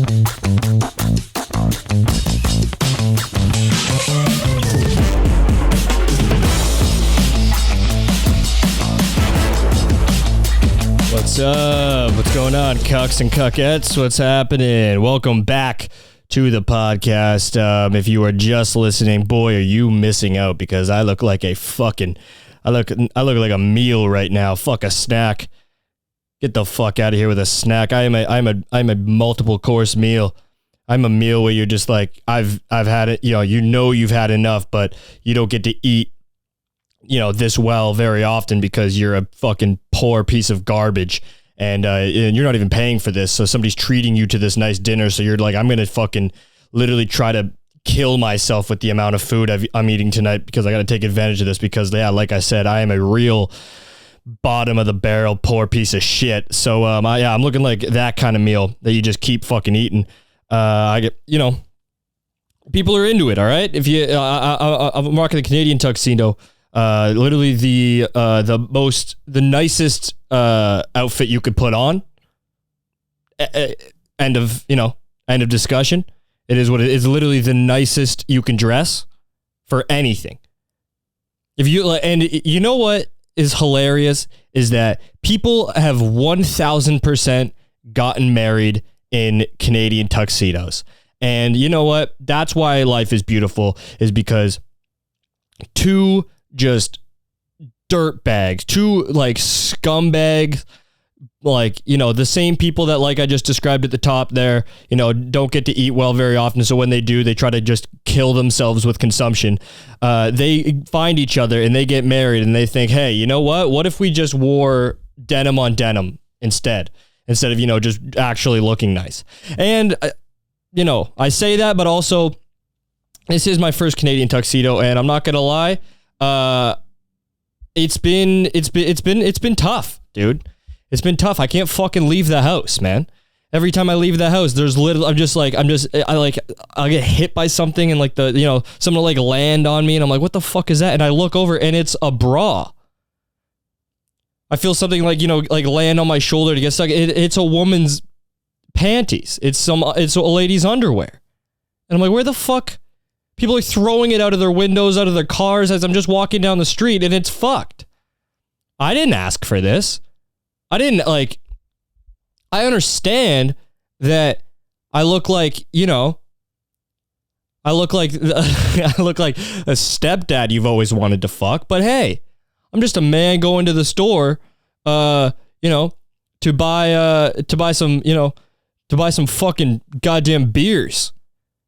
What's up? What's going on, cucks and cuckettes? What's happening? Welcome back to the podcast. If you are just listening, boy, are you missing out, because I look like a fucking, I look like a meal right now. Fuck a snack. Get the fuck out of here with a snack. I'm a multiple course meal. I'm a meal where you're just like, I've had it, you've had enough, but you don't get to eat, this well very often because you're a fucking poor piece of garbage, and you're not even paying for this. So somebody's treating you to this nice dinner. So you're like, I'm going to fucking literally try to kill myself with the amount of food I'm eating tonight, because I got to take advantage of this, because like I said, I am a real bottom of the barrel, poor piece of shit. So, I'm looking like that kind of meal that you just keep fucking eating. I get, people are into it. All right. If you, I'm rocking the Canadian tuxedo. Literally the nicest outfit you could put on. End of discussion. It is what it is. Literally the nicest you can dress for anything. If you, and you know what is hilarious is that people have 1000% gotten married in Canadian tuxedos. And you know what? That's why life is beautiful, is because two just dirt bags, two like scumbags, like, the same people that, like I just described at the top there, don't get to eat well very often. So when they do, they try to just kill themselves with consumption. They find each other and they get married, and they think, hey, you know what? What if we just wore denim on denim instead of, just actually looking nice? And, I say that, but also this is my first Canadian tuxedo, and I'm not going to lie. It's been tough, dude. It's been tough. I can't fucking leave the house, man. Every time I leave the house, there's literally, I'll get hit by something, and like something will like land on me, and I'm like, what the fuck is that? And I look over, and it's a bra. I feel something like land on my shoulder to get stuck. It's a woman's panties. It's a lady's underwear. And I'm like, where the fuck? People are throwing it out of their windows, out of their cars as I'm just walking down the street, and it's fucked. I didn't ask for this. I understand that I look like, I look like a stepdad you've always wanted to fuck, but hey, I'm just a man going to the store, to buy some fucking goddamn beers,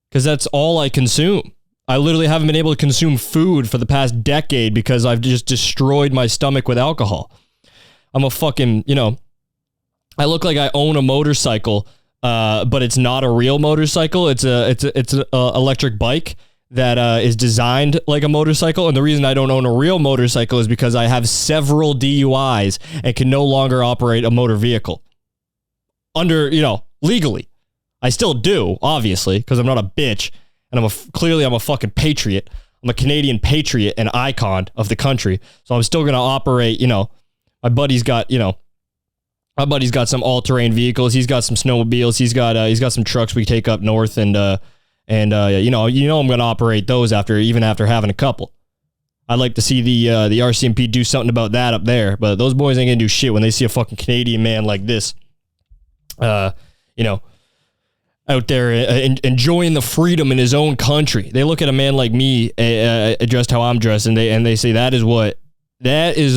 because that's all I consume. I literally haven't been able to consume food for the past decade because I've just destroyed my stomach with alcohol. I'm a fucking, I look like I own a motorcycle, but it's not a real motorcycle. It's an electric bike that is designed like a motorcycle. And the reason I don't own a real motorcycle is because I have several DUIs and can no longer operate a motor vehicle under, legally. I still do, obviously, because I'm not a bitch. And I'm a fucking patriot. I'm a Canadian patriot and icon of the country. So I'm still going to operate, my buddy's got some all-terrain vehicles. He's got some snowmobiles. He's got some trucks we take up north, and I'm going to operate those after having a couple. I'd like to see the RCMP do something about that up there, but those boys ain't going to do shit when they see a fucking Canadian man like this, out there enjoying the freedom in his own country. They look at a man like me, dressed how I'm dressed, and they say that is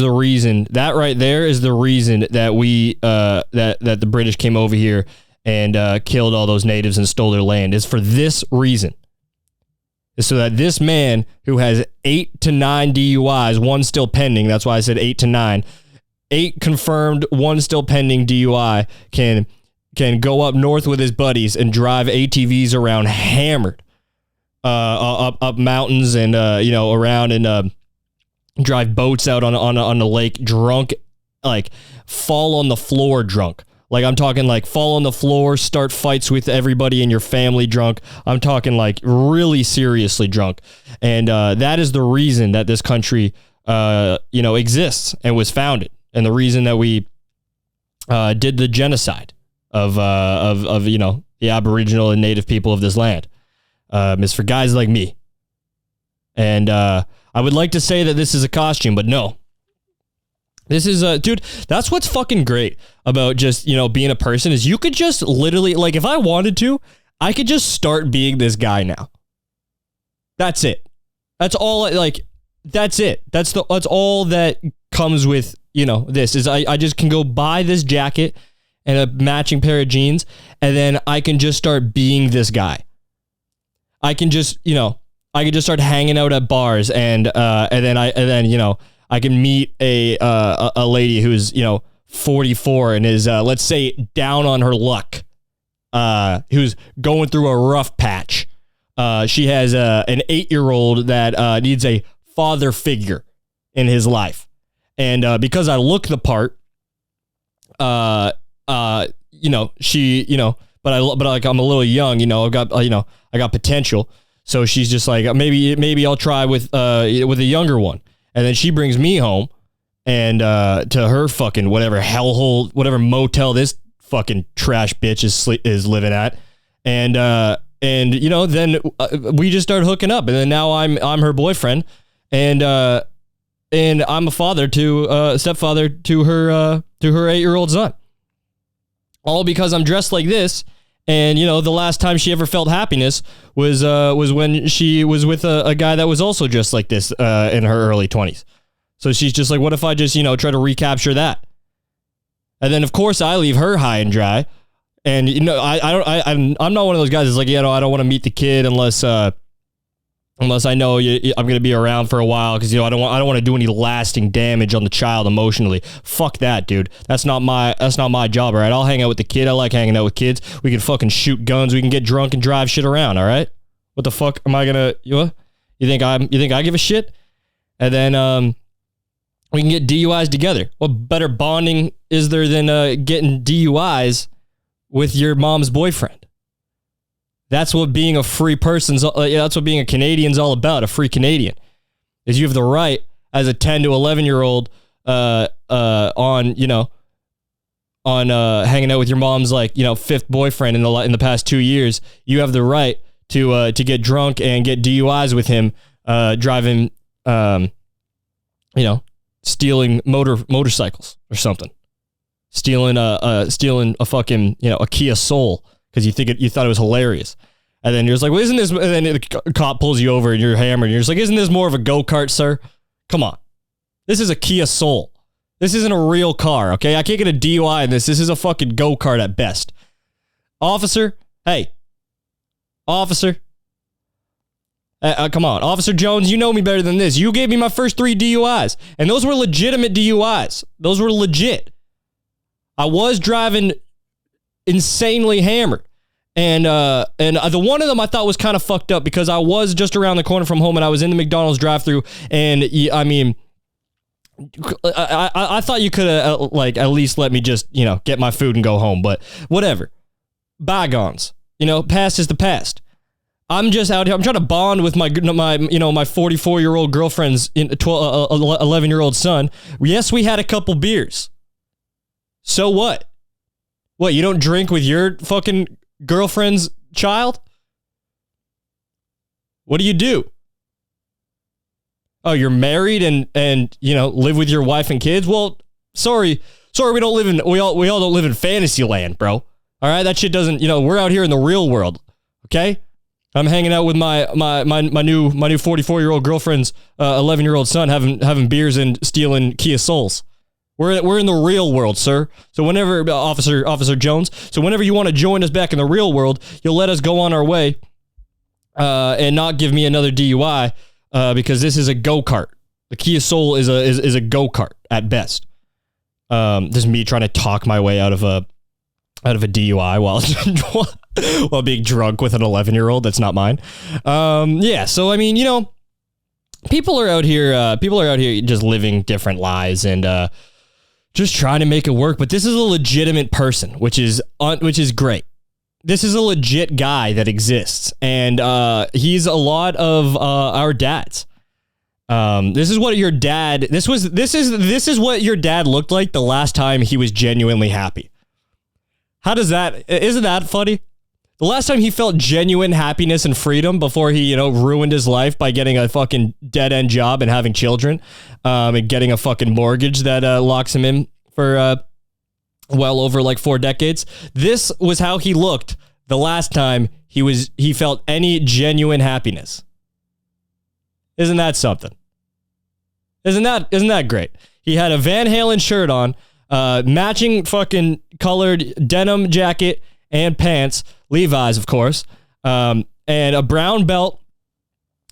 the reason that we that the British came over here and killed all those natives and stole their land, is for this reason. Is so that this man who has 8 to 9 DUIs, one still pending, that's why I said 8 to 9, 8 confirmed, one still pending DUI, can go up north with his buddies and drive ATVs around hammered, up mountains and, around, and drive boats out on the lake drunk, like fall on the floor drunk. Like, I'm talking like fall on the floor, start fights with everybody in your family drunk. I'm talking like really seriously drunk. And that is the reason that this country, exists and was founded. And the reason that we did the genocide. of you know, the Aboriginal and Native people of this land. It's for guys like me. And I would like to say that this is a costume, but no. This is dude, that's what's fucking great about just, you know, being a person is you could just literally, like, if I wanted to, I could just start being this guy now. That's it. That's all, like, that's it. That's all that comes with, you know, this is I just can go buy this jacket and a matching pair of jeans, and then I can just start being this guy. I can just, you know, I can just start hanging out at bars, and then you know, I can meet a lady who's, you know, 44 and is let's say down on her luck, who's going through a rough patch. She has an 8-year-old that needs a father figure in his life, and because I look the part, you know, she, you know, but like I'm a little young, you know, I've got, you know, I got potential. So she's just like, maybe I'll try with a younger one. And then she brings me home and to her fucking whatever hellhole, whatever motel this fucking trash bitch is living at. And you know, then we just start hooking up, and then now I'm her boyfriend, and I'm a father to stepfather to her 8-year-old son. All because I'm dressed like this. And, you know, the last time she ever felt happiness was when she was with a guy that was also just like this in her early 20s. So she's just like, what if I just, you know, try to recapture that? And then, of course, I leave her high and dry. And, you know, I'm not one of those guys that's like, you know, I don't want to meet the kid unless I know I'm going to be around for a while, because, you know, I don't want to do any lasting damage on the child emotionally. Fuck that, dude. That's not my job, all right? I'll hang out with the kid. I like hanging out with kids. We can fucking shoot guns. We can get drunk and drive shit around, all right? What the fuck am I going to, you think I give a shit? And then we can get DUIs together. What better bonding is there than getting DUIs with your mom's boyfriend? That's what being a free person's, that's what being a Canadian's all about, a free Canadian. Is you have the right as a 10 to 11-year-old on hanging out with your mom's, like, you know, 5th boyfriend in the past 2 years. You have the right to get drunk and get DUIs with him, driving, you know, stealing motorcycles or something. Stealing a fucking, you know, a Kia Soul, because you thought it was hilarious. And then you're just like, well, isn't this, and then the cop pulls you over and you're hammered and you're just like, isn't this more of a go-kart, sir? Come on. This is a Kia Soul. This isn't a real car, okay? I can't get a DUI in this. This is a fucking go-kart at best. Officer, hey. Officer. Come on. Officer Jones, you know me better than this. You gave me my first 3 DUIs, and those were legitimate DUIs. Those were legit. I was driving insanely hammered. And the one of them I thought was kind of fucked up, because I was just around the corner from home and I was in the McDonald's drive-thru, and I mean, I thought you could have like at least let me just, you know, get my food and go home, but whatever. Bygones, you know, past is the past. I'm just out here. I'm trying to bond with my you know, my 44-year-old girlfriend's 11-year-old son. Yes, we had a couple beers. So what? What, you don't drink with your fucking girlfriend's child? What do you do? Oh, you're married and you know, live with your wife and kids? Well, sorry, we all don't live in fantasy land, bro. All right, that shit doesn't, you know, we're out here in the real world. Okay? I'm hanging out with my new 44-year-old girlfriend's 11-year-old son, having beers and stealing Kia Souls. We're in the real world, sir. So whenever, Officer Jones, so whenever you want to join us back in the real world, you'll let us go on our way and not give me another DUI, because this is a go-kart. The Kia Soul is a go-kart at best. This is me trying to talk my way out of a DUI while being drunk with an 11-year-old that's not mine. Yeah, so I mean, you know, people are out here just living different lives and just trying to make it work, but this is a legitimate person, which is great. This is a legit guy that exists, and he's a lot of our dads. This is what your dad looked like the last time he was genuinely happy. Isn't that funny? The last time he felt genuine happiness and freedom before he, ruined his life by getting a fucking dead end job and having children, and getting a fucking mortgage that locks him in for well over like 4 decades. This was how he looked the last time he felt any genuine happiness. Isn't that something? Isn't that great? He had a Van Halen shirt on, matching fucking colored denim jacket and pants, Levi's, of course, and a brown belt,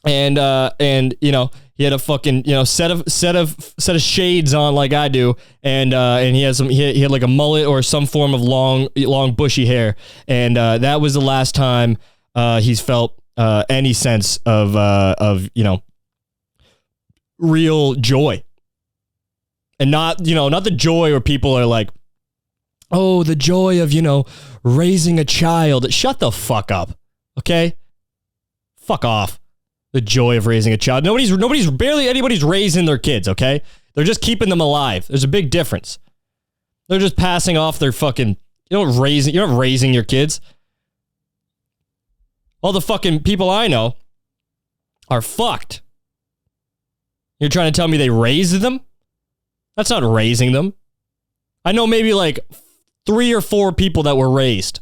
and he had a fucking set of shades on like I do, and he had like a mullet or some form of long bushy hair, and that was the last time he's felt any sense of real joy. And not the joy where people are like, oh, the joy of, raising a child. Shut the fuck up. Okay? Fuck off. The joy of raising a child. Barely anybody's raising their kids, okay? They're just keeping them alive. There's a big difference. They're just passing off their fucking, you're not raising your kids. All the fucking people I know are fucked. You're trying to tell me they raised them? That's not raising them. I know maybe like 3 or 4 people that were raised.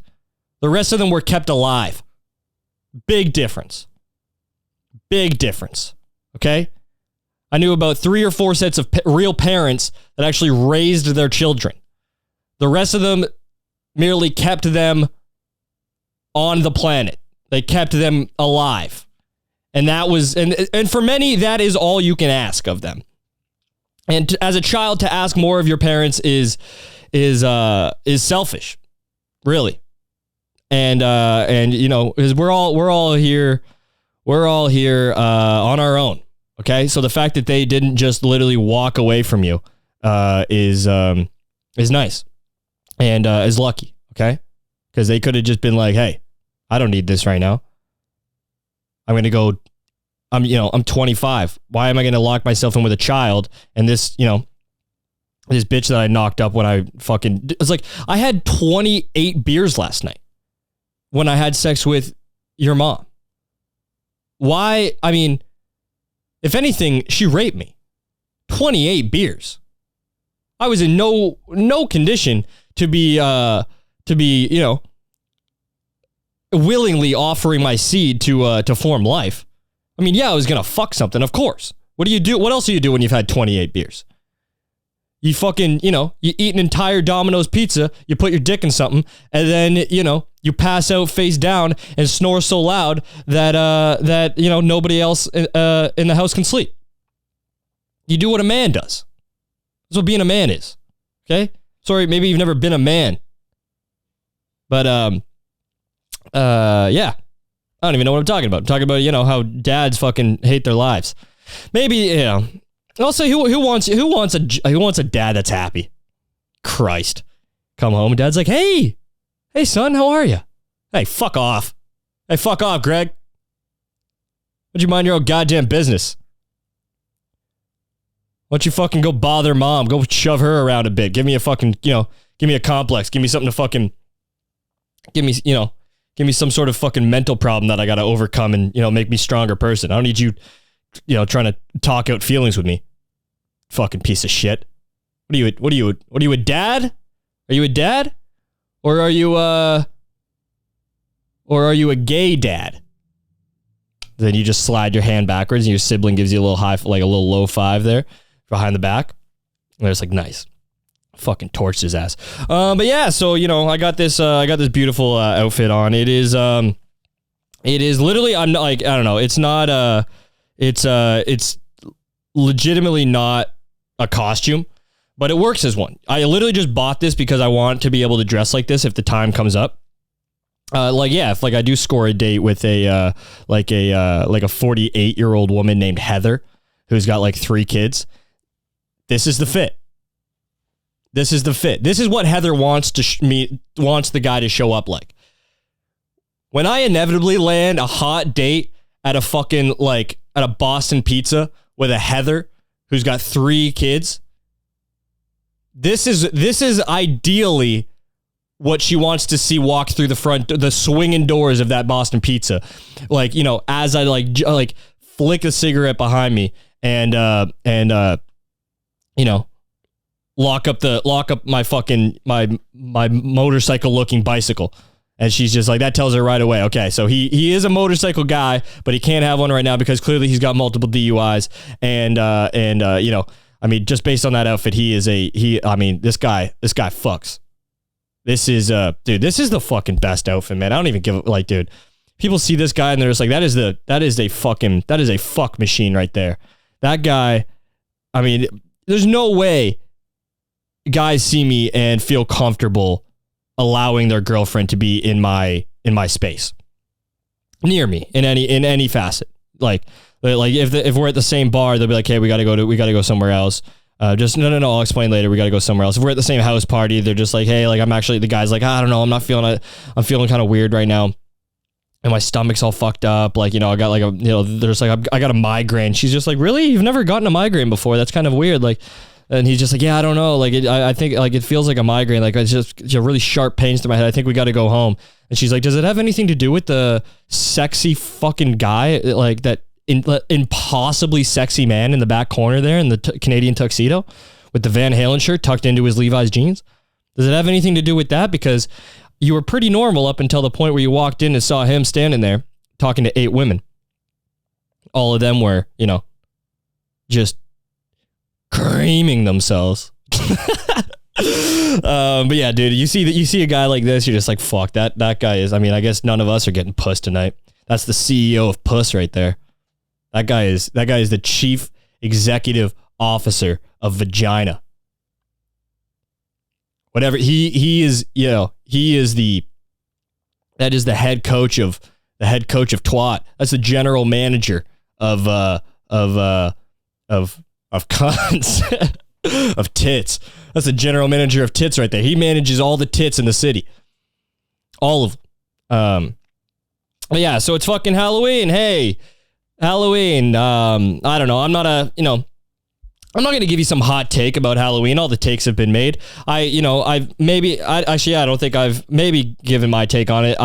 The rest of them were kept alive. Big difference. Big difference. Okay? I knew about 3 or 4 sets of real parents that actually raised their children. The rest of them merely kept them on the planet. They kept them alive. And that was, and for many, that is all you can ask of them. And as a child, to ask more of your parents is selfish, really. And because we're all here on our own. Okay, so the fact that they didn't just literally walk away from you is nice and is lucky. Okay, because they could have just been like, hey, I don't need this right now. I'm 25. Why am I going to lock myself in with a child and this bitch that I knocked up when it's like I had 28 beers last night when I had sex with your mom. Why? I mean, if anything, she raped me. 28 beers. I was in no condition to be willingly offering my seed to form life. I mean, yeah, I was going to fuck something, of course. What do you do? What else do you do when you've had 28 beers? You fucking, you eat an entire Domino's pizza, you put your dick in something, and then, you pass out face down and snore so loud that nobody else in the house can sleep. You do what a man does. That's what being a man is. Okay? Sorry, maybe you've never been a man. But, yeah. I don't even know what I'm talking about. I'm talking about, how dads fucking hate their lives. Maybe, Also, who wants a dad that's happy? Christ. Come home, and dad's like, hey, son, how are you? Hey, fuck off. Hey, fuck off, Greg. Would you mind your own goddamn business? Why don't you fucking go bother mom? Go shove her around a bit. Give me a fucking, give me a complex. Give me something to fucking, give me some sort of fucking mental problem that I got to overcome and, make me a stronger person. I don't need you, trying to talk out feelings with me. Fucking piece of shit. What are you, a dad? Are you a dad? Or are you a gay dad? Then you just slide your hand backwards and your sibling gives you a little high, like a little low five there behind the back. And it's like, nice. Fucking torched his ass. But yeah, so, I got this beautiful outfit on. It is literally, I'm like, I don't know. It's not, it's legitimately not a costume, but it works as one. I literally just bought this because I want to be able to dress like this if the time comes up. If I do score a date with a 48-year-old woman named Heather, who's got like 3 kids, this is the fit. This is the fit. This is what Heather wants wants the guy to show up like. When I inevitably land a hot date at a fucking at a Boston Pizza with a Heather who's got 3 kids, this is ideally what she wants to see walk through the swinging doors of that Boston Pizza. Like, you know, as I like flick a cigarette behind me and you know, lock up my fucking, my motorcycle looking bicycle. And she's just like, that tells her right away. Okay, so he is a motorcycle guy, but he can't have one right now because clearly he's got multiple DUIs. And you know, I mean, just based on that outfit, this guy fucks. This is dude, this is the fucking best outfit, man. I don't even give a, like, dude, people see this guy and they're just like, that is a fuck machine right there. That guy, I mean, there's no way guys see me and feel comfortable allowing their girlfriend to be in my space, near me in any facet. Like if we're at the same bar, they'll be like, hey, we gotta go somewhere else. Just no, I'll explain later. We gotta go somewhere else. If we're at the same house party, they're just like, hey, like the guy's like, I don't know, I'm not feeling it. I'm feeling kind of weird right now. And my stomach's all fucked up. Like, you know, I got like a, you know, there's like, I got a migraine. She's just like, really? You've never gotten a migraine before? That's kind of weird. Like, and he's just like, yeah, I don't know. Like, I think like it feels like a migraine. Like it's just really sharp pains to my head. I think we got to go home. And she's like, does it have anything to do with the sexy fucking guy? Like that impossibly sexy man in the back corner there in the Canadian tuxedo with the Van Halen shirt tucked into his Levi's jeans? Does it have anything to do with that? Because you were pretty normal up until the point where you walked in and saw him standing there talking to 8 women. All of them were, you know, just creaming themselves. But yeah, dude, you see a guy like this, you're just like, fuck, that guy is, I mean, I guess none of us are getting puss tonight. That's the CEO of PUSS right there. That guy is the chief executive officer of vagina. Whatever he is, you know, that is the head coach of twat. That's the general manager of cunts. Of tits. That's the general manager of tits right there. He manages all the tits in the city. All of them. But yeah, so it's fucking Halloween. Hey, Halloween. I don't know. I'm not going to give you some hot take about Halloween. All the takes have been made. I don't think I've maybe given my take on it.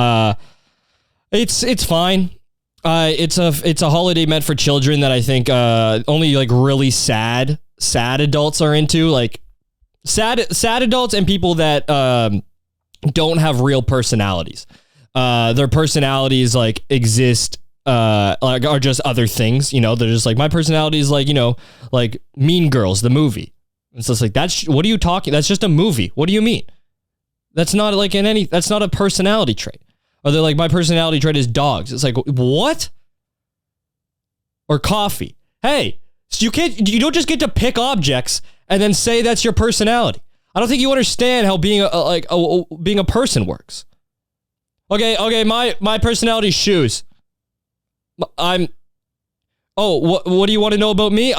It's fine. It's a holiday meant for children that I think only like really sad adults are into, like sad adults and people that don't have real personalities. Their personalities like exist like are just other things, you know. They're just like, my personality is like, you know, like Mean Girls the movie. It's just like, what are you talking? That's just a movie. What do you mean? That's not like that's not a personality trait. Or they're like, my personality trait is dogs. It's like, what? Or coffee. Hey, so you don't just get to pick objects and then say that's your personality. I don't think you understand how being a person works. Okay, my personality is shoes. What do you want to know about me?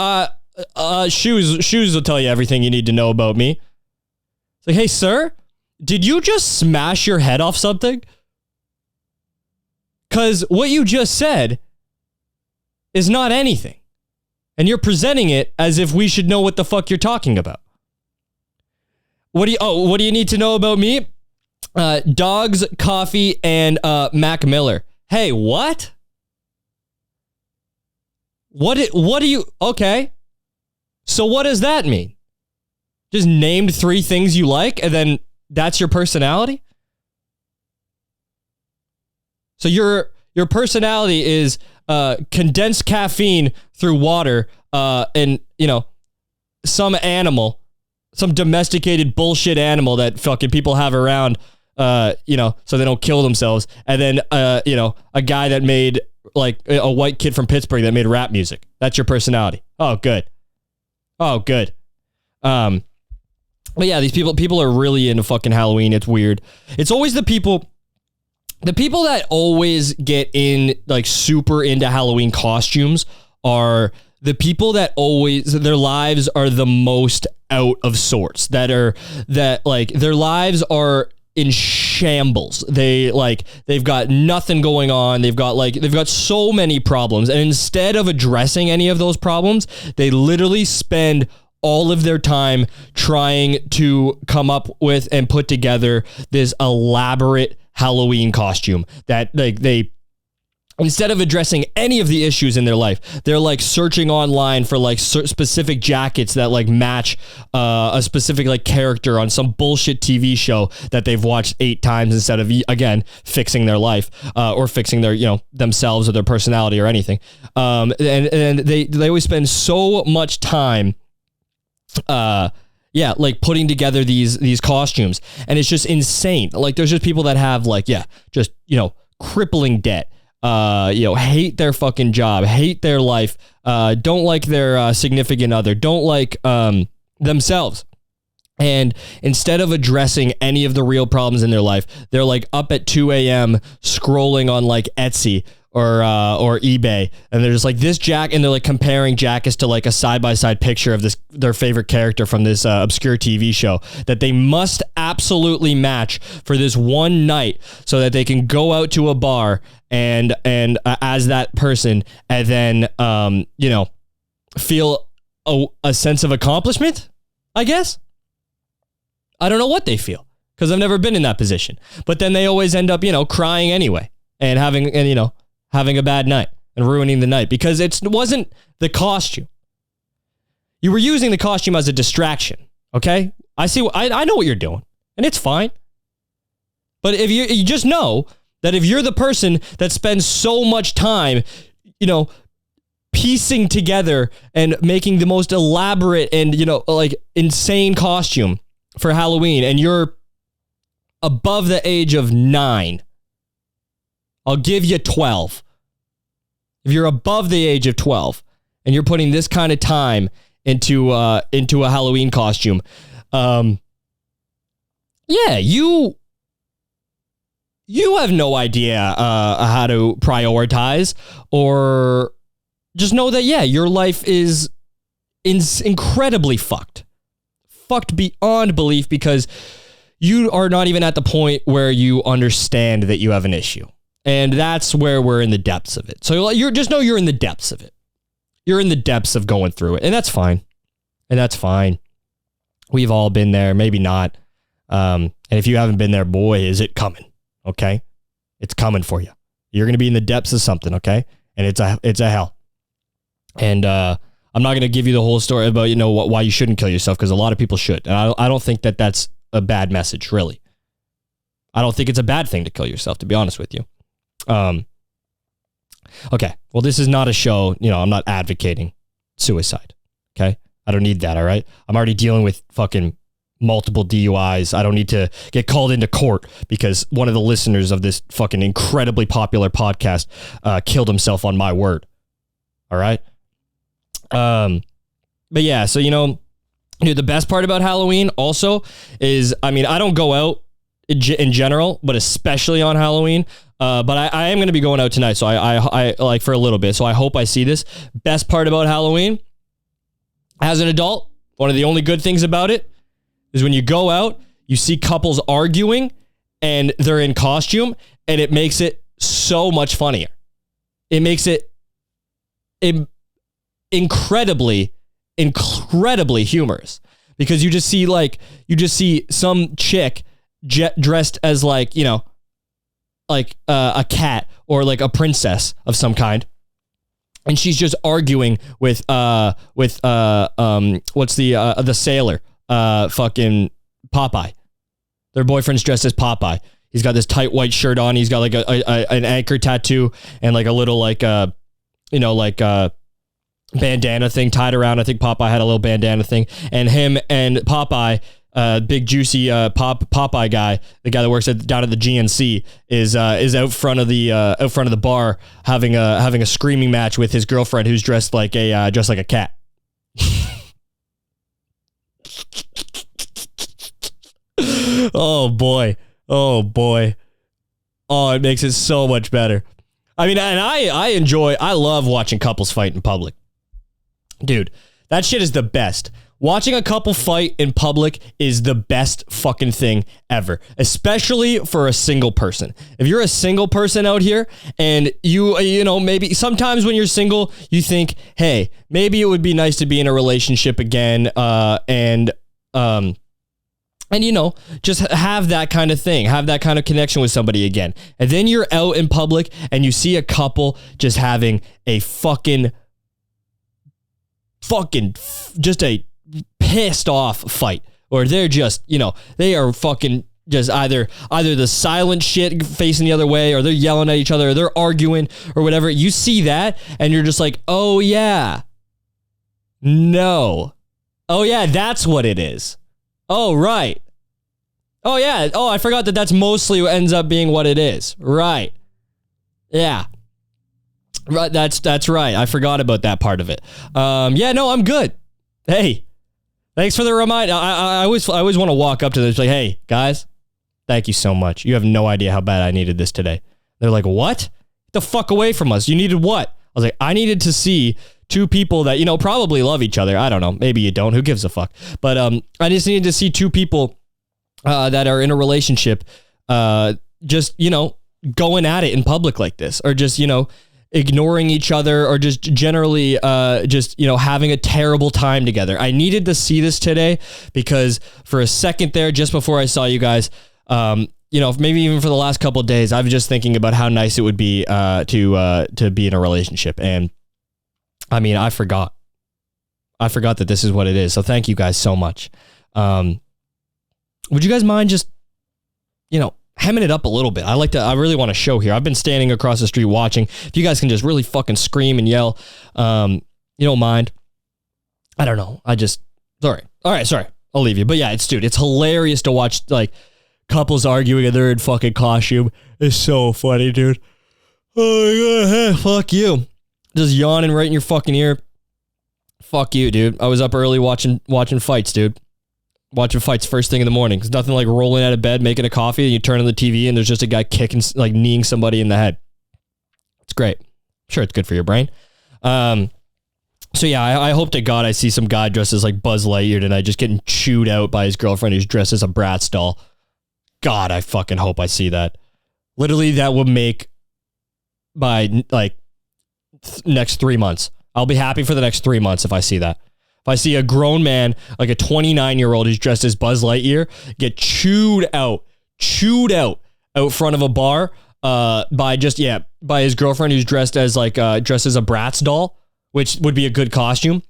Shoes will tell you everything you need to know about me. It's like, hey, sir, did you just smash your head off something? Because what you just said is not anything. And you're presenting it as if we should know what the fuck you're talking about. What do you need to know about me? Dogs, coffee, and Mac Miller. Hey, what? What do you... Okay. So what does that mean? Just named 3 things you like, and then that's your personality? So your personality is condensed caffeine through water and, you know, some animal, some domesticated bullshit animal that fucking people have around, you know, so they don't kill themselves. And then, you know, a guy that made like a white kid from Pittsburgh that made rap music. That's your personality. Oh, good. But yeah, these people are really into fucking Halloween. It's weird. It's always the people that always get in like super into Halloween costumes are the people that always, their lives are the most out of sorts, that their lives are in shambles. They've got nothing going on. They've got so many problems. And instead of addressing any of those problems, they literally spend all of their time trying to come up with and put together this elaborate Halloween costume that like they, instead of addressing any of the issues in their life, they're like searching online for like specific jackets that like match a specific like character on some bullshit TV show that they've watched 8 times instead of, again, fixing their life or fixing their, themselves or their personality or anything. And they always spend so much time like putting together these costumes, and it's just insane. Like there's just people that have like, crippling debt. Hate their fucking job, hate their life, don't like their significant other, don't like themselves. And instead of addressing any of the real problems in their life, they're like up at 2 a.m. scrolling on like Etsy or eBay, and they're just like this and they're like comparing jackets to like a side-by-side picture of their favorite character from this obscure TV show that they must absolutely match for this one night so that they can go out to a bar and as that person, and then feel a sense of accomplishment, I guess. I don't know what they feel because I've never been in that position, but then they always end up crying anyway and having a bad night and ruining the night because it wasn't the costume. You were using the costume as a distraction. Okay. I know what you're doing, and it's fine. But if you just know that if you're the person that spends so much time, piecing together and making the most elaborate and, like insane costume for Halloween, and you're above the age of 9, I'll give you 12. If you're above the age of 12 and you're putting this kind of time into a Halloween costume, you have no idea how to prioritize, or just know that, your life is incredibly fucked beyond belief because you are not even at the point where you understand that you have an issue. And that's where we're in the depths of it. So you're in the depths of it. You're in the depths of going through it. And that's fine. We've all been there, maybe not. And if you haven't been there, boy, is it coming. Okay? It's coming for you. You're going to be in the depths of something, okay? And it's a hell. And I'm not going to give you the whole story about, why you shouldn't kill yourself, because a lot of people should. And I don't think that that's a bad message, really. I don't think it's a bad thing to kill yourself, to be honest with you. Okay. Well, this is not a show. I'm not advocating suicide. Okay. I don't need that. All right. I'm already dealing with fucking multiple DUIs. I don't need to get called into court because one of the listeners of this fucking incredibly popular podcast, killed himself on my word. All right. But yeah, so, the best part about Halloween also is, I don't go out in general, but especially on Halloween. But I am going to be going out tonight, so I like for a little bit. So I hope I see this. Best part about Halloween, as an adult, one of the only good things about it is when you go out, you see couples arguing, and they're in costume, and it makes it so much funnier. It makes it incredibly humorous because you just see some chick dressed as like a cat or like a princess of some kind, and she's just arguing with what's the sailor, fucking Popeye. Their boyfriend's dressed as Popeye. He's got this tight white shirt on. He's got like an anchor tattoo and like a little bandana thing tied around. I think Popeye had a little bandana thing, and him and Popeye, big juicy Popeye guy, the guy that works down at the GNC, is out front of the bar having a screaming match with his girlfriend who's dressed like a cat. Oh boy. Oh, it makes it so much better. And I love watching couples fight in public. Dude, that shit is the best. Watching a couple fight in public is the best fucking thing ever, especially for a single person. If you're a single person out here and you know, maybe sometimes when you're single, you think, hey, maybe it would be nice to be in a relationship again, and you know, just have that kind of thing, have that kind of connection with somebody again. And then you're out in public and you see a couple just having a just a pissed off fight, or they're just, you know, they are fucking just either the silent shit facing the other way, or they're yelling at each other, or they're arguing or whatever. You see that and you're just like, oh yeah, no, oh yeah, that's what it is. Oh right, oh yeah, oh I forgot that's mostly what ends up being what it is. Right, yeah, right, that's right, I forgot about that part of it. Yeah, no, I'm good. Hey, thanks for the reminder. I always want to walk up to them like, hey, guys, thank you so much. You have no idea how bad I needed this today. They're like, what? Get the fuck away from us. You needed what? I was like, I needed to see two people that, you know, probably love each other. I don't know. Maybe you don't. Who gives a fuck? But I just needed to see two people that are in a relationship just, you know, going at it in public like this, or just, you know, ignoring each other, or just generally just, you know, having a terrible time together. I needed to see this today because for a second there, just before I saw you guys, you know, maybe even for the last couple of days, I was just thinking about how nice it would be to be in a relationship. And I mean, I forgot that this is what it is. So thank you guys so much. Would you guys mind just, you know, hemming it up a little bit? I really want to show here. I've been standing across the street watching. If you guys can just really fucking scream and yell, you don't mind. I don't know. Sorry. All right. Sorry. I'll leave you. But yeah, it's hilarious to watch like couples arguing and they're in fucking costume. It's so funny, dude. Oh my God. Fuck you. Just yawning right in your fucking ear. Fuck you, dude. I was up early watching fights, dude. Watching fights first thing in the morning. It's nothing like rolling out of bed, making a coffee, and you turn on the TV and there's just a guy kicking, like kneeing somebody in the head. It's great. I'm sure it's good for your brain. So yeah, I hope to God I see some guy dressed as like Buzz Lightyear tonight, just getting chewed out by his girlfriend who's dressed as a Bratz doll. God, I fucking hope I see that. Literally, that would make my like next 3 months. I'll be happy for the next 3 months if I see that. If I see a grown man, like a 29-year-old who's dressed as Buzz Lightyear, get chewed out front of a bar by his girlfriend who's dressed as a Bratz doll, which would be a good costume.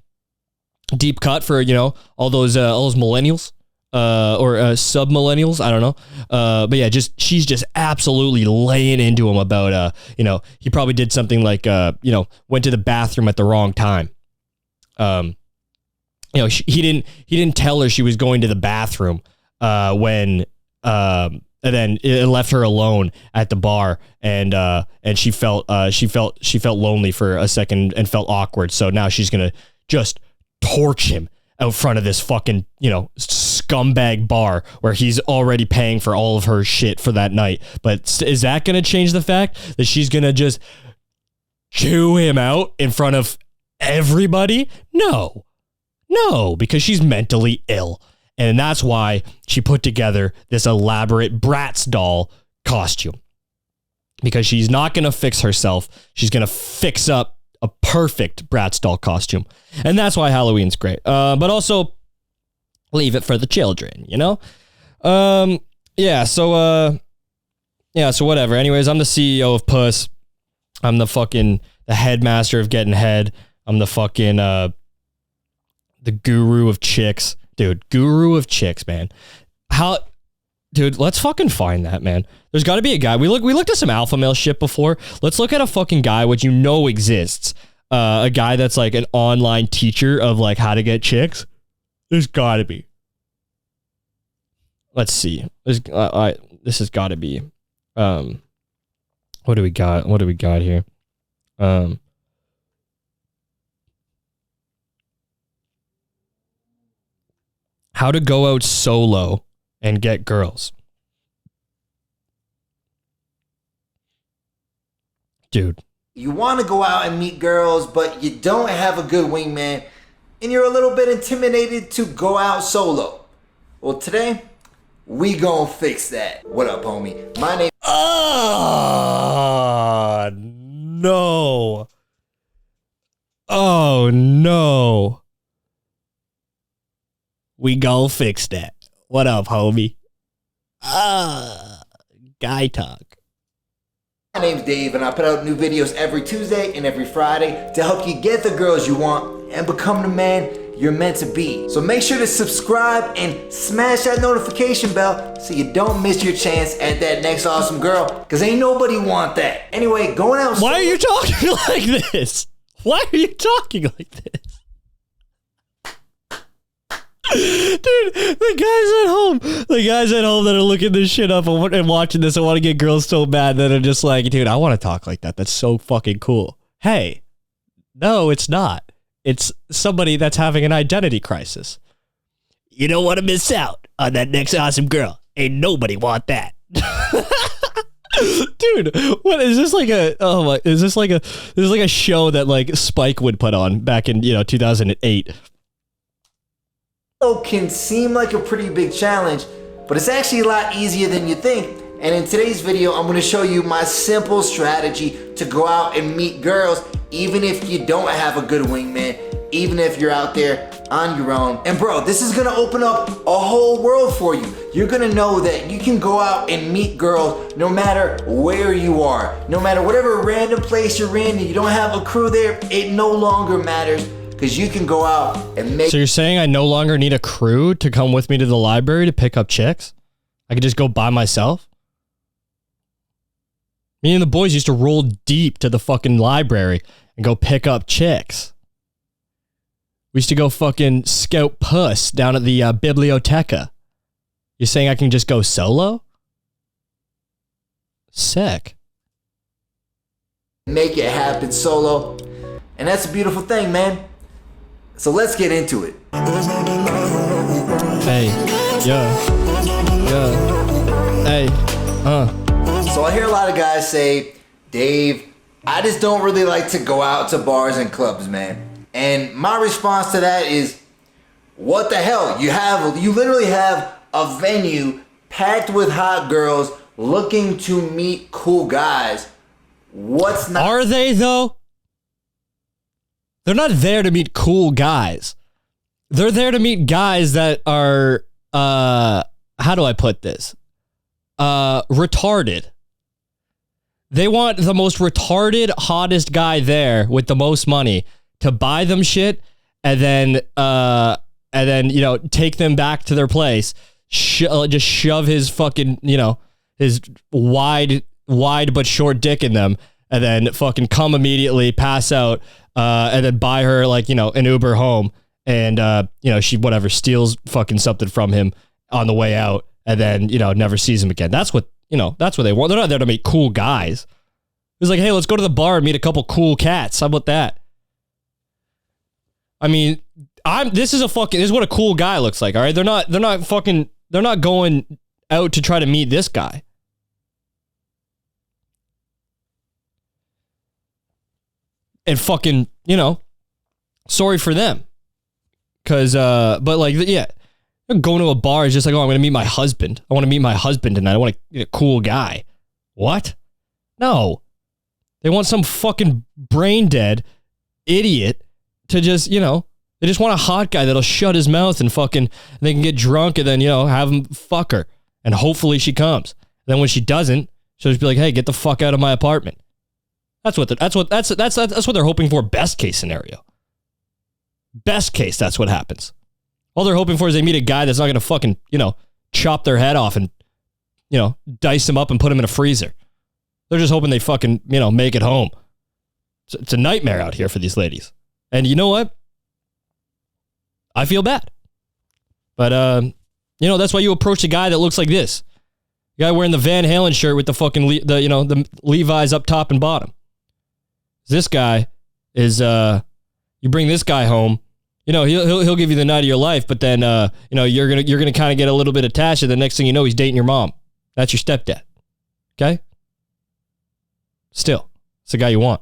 Deep cut for, you know, all those millennials or sub millennials. I don't know. But yeah, she's just absolutely laying into him about, you know, he probably did something like, you know, went to the bathroom at the wrong time. You know, he didn't tell her she was going to the bathroom when and then it left her alone at the bar, and she felt lonely for a second and felt awkward. So now she's gonna just torch him out front of this fucking, you know, scumbag bar where he's already paying for all of her shit for that night. But is that gonna change the fact that she's gonna just chew him out in front of everybody? No, because she's mentally ill. And that's why she put together this elaborate Bratz doll costume. Because she's not going to fix herself. She's going to fix up a perfect Bratz doll costume. And that's why Halloween's great. But also, leave it for the children, you know? Yeah, so whatever. Anyways, I'm the CEO of PUSS. I'm the headmaster of getting head. I'm the fucking... the guru of chicks. Dude, guru of chicks, man. Dude, let's fucking find that, man. There's got to be a guy. We looked at some alpha male shit before. Let's look at a fucking guy, which you know exists. A guy that's like an online teacher of like how to get chicks. There's got to be. Let's see. This has got to be. What do we got here? How to go out solo and get girls. Dude. You want to go out and meet girls, but you don't have a good wingman. and you're a little bit intimidated to go out solo. Well, today, we gon' fix that. What up, homie? My name... Oh, no. Oh, no. We gon' fix that. What up, homie? Guy talk. My name's Dave, and I put out new videos every Tuesday and every Friday to help you get the girls you want and become the man you're meant to be. So make sure to subscribe and smash that notification bell so you don't miss your chance at that next awesome girl, because ain't nobody want that. Anyway, going out... Why are you talking like this? Why are you talking like this? Dude, the guys at home that are looking this shit up and watching this and want to get girls so bad that are just like, dude, I want to talk like that. That's so fucking cool. Hey, no, it's not. It's somebody that's having an identity crisis. You don't want to miss out on that next awesome girl. Ain't nobody want that. Dude, what is this like a, oh my, is this like a show that like Spike would put on back in, 2008? Can seem like a pretty big challenge, but it's actually a lot easier than you think. And in today's video, I'm going to show you my simple strategy to go out and meet girls, even if you don't have a good wingman, even if you're out there on your own. And bro, this is going to open up a whole world for you. You're going to know that you can go out and meet girls no matter where you are, no matter whatever random place you're in, and you don't have a crew there, it no longer matters. Because you can go out and make... So you're saying I no longer need a crew to come with me to the library to pick up chicks? I could just go by myself? Me and the boys used to roll deep to the fucking library and go pick up chicks. We used to go fucking scout puss down at the biblioteca. You're saying I can just go solo? Sick. Make it happen solo. And that's a beautiful thing, man. So let's get into it. Hey, yeah, hey, So I hear a lot of guys say, Dave, I just don't really like to go out to bars and clubs, man. And my response to that is, what the hell? You literally have a venue packed with hot girls looking to meet cool guys. What's not... Are they though? They're not there to meet cool guys. They're there to meet guys that are, how do I put this? Retarded. They want the most retarded, hottest guy there with the most money to buy them shit and then take them back to their place. Just shove his fucking, his wide but short dick in them and then fucking come immediately, pass out, and then buy her like, an Uber home and, she steals fucking something from him on the way out and then, never sees him again. That's what they want. They're not there to meet cool guys. It's like, hey, let's go to the bar and meet a couple cool cats. How about that? I mean, this is what a cool guy looks like. All right. They're not going out to try to meet this guy. And fucking, sorry for them. Cause, but like, yeah, going to a bar is just like, oh, I'm going to meet my husband. I want to meet my husband tonight. I want to get a cool guy. What? No. They want some fucking brain dead idiot to just, they just want a hot guy that'll shut his mouth and fucking, they can get drunk and then, have him fuck her. And hopefully she comes. Then when she doesn't, she'll just be like, hey, get the fuck out of my apartment. That's what they're hoping for. Best case scenario. Best case, that's what happens. All they're hoping for is they meet a guy that's not going to fucking, chop their head off and, dice them up and put them in a freezer. They're just hoping they fucking, make it home. It's a nightmare out here for these ladies. And you know what? I feel bad. But, that's why you approach a guy that looks like this. The guy wearing the Van Halen shirt with the fucking, the Levi's up top and bottom. This guy is, you bring this guy home, he'll give you the night of your life, but then, you're going to kind of get a little bit attached, and the next thing you know, he's dating your mom. That's your stepdad. Okay? Still, it's the guy you want.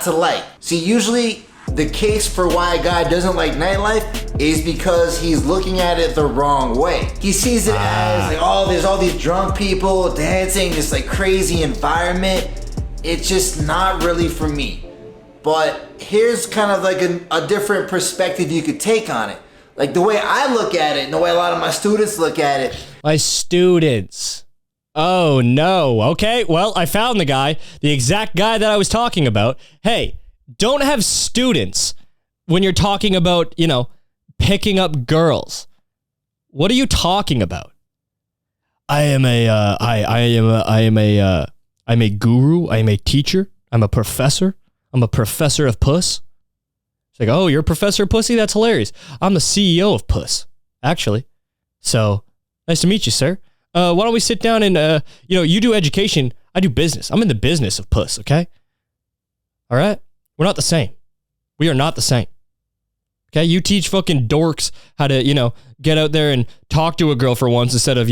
To like. See, usually the case for why a guy doesn't like nightlife is because he's looking at it the wrong way. He sees it as like, oh, there's all these drunk people dancing, this like crazy environment. It's just not really for me. But here's kind of like a different perspective you could take on it. Like the way I look at it and the way a lot of my students look at it. My students. Oh no. Okay, well, I found the exact guy that I was talking about. Hey, don't have students when you're talking about, picking up girls. What are you talking about? I'm a guru. I am a teacher. I'm a professor. I'm a professor of PUSS. It's like, oh, you're a professor of pussy? That's hilarious. I'm the CEO of PUSS, actually. So, nice to meet you, sir. Why don't we sit down and, you do education. I do business. I'm in the business of PUSS, okay? All right? We're not the same. We are not the same. Okay? You teach fucking dorks how to, get out there and talk to a girl for once instead of,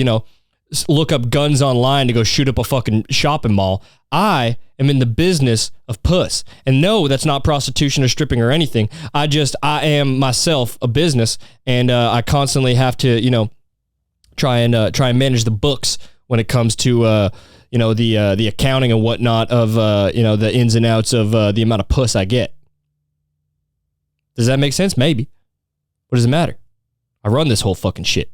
look up guns online to go shoot up a fucking shopping mall. I am in the business of PUSS. And no, that's not prostitution or stripping or anything. I am myself a business, and I constantly have to, try and manage the books when it comes to, the accounting and whatnot of, the ins and outs of the amount of puss I get. Does that make sense? Maybe. What does it matter? I run this whole fucking shit.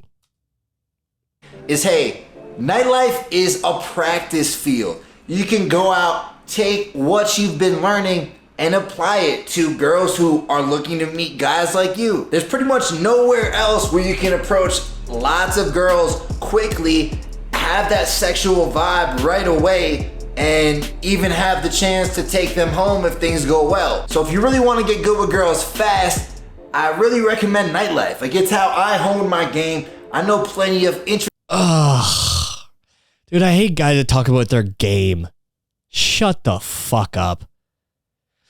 Hey, nightlife is a practice field. You can go out, take what you've been learning, and apply it to girls who are looking to meet guys like you. There's pretty much nowhere else where you can approach lots of girls quickly, have that sexual vibe right away, and even have the chance to take them home if things go well. So if you really want to get good with girls fast, I really recommend nightlife. Like, it's how I honed my game. I know plenty of Ugh. Dude, I hate guys that talk about their game. Shut the fuck up.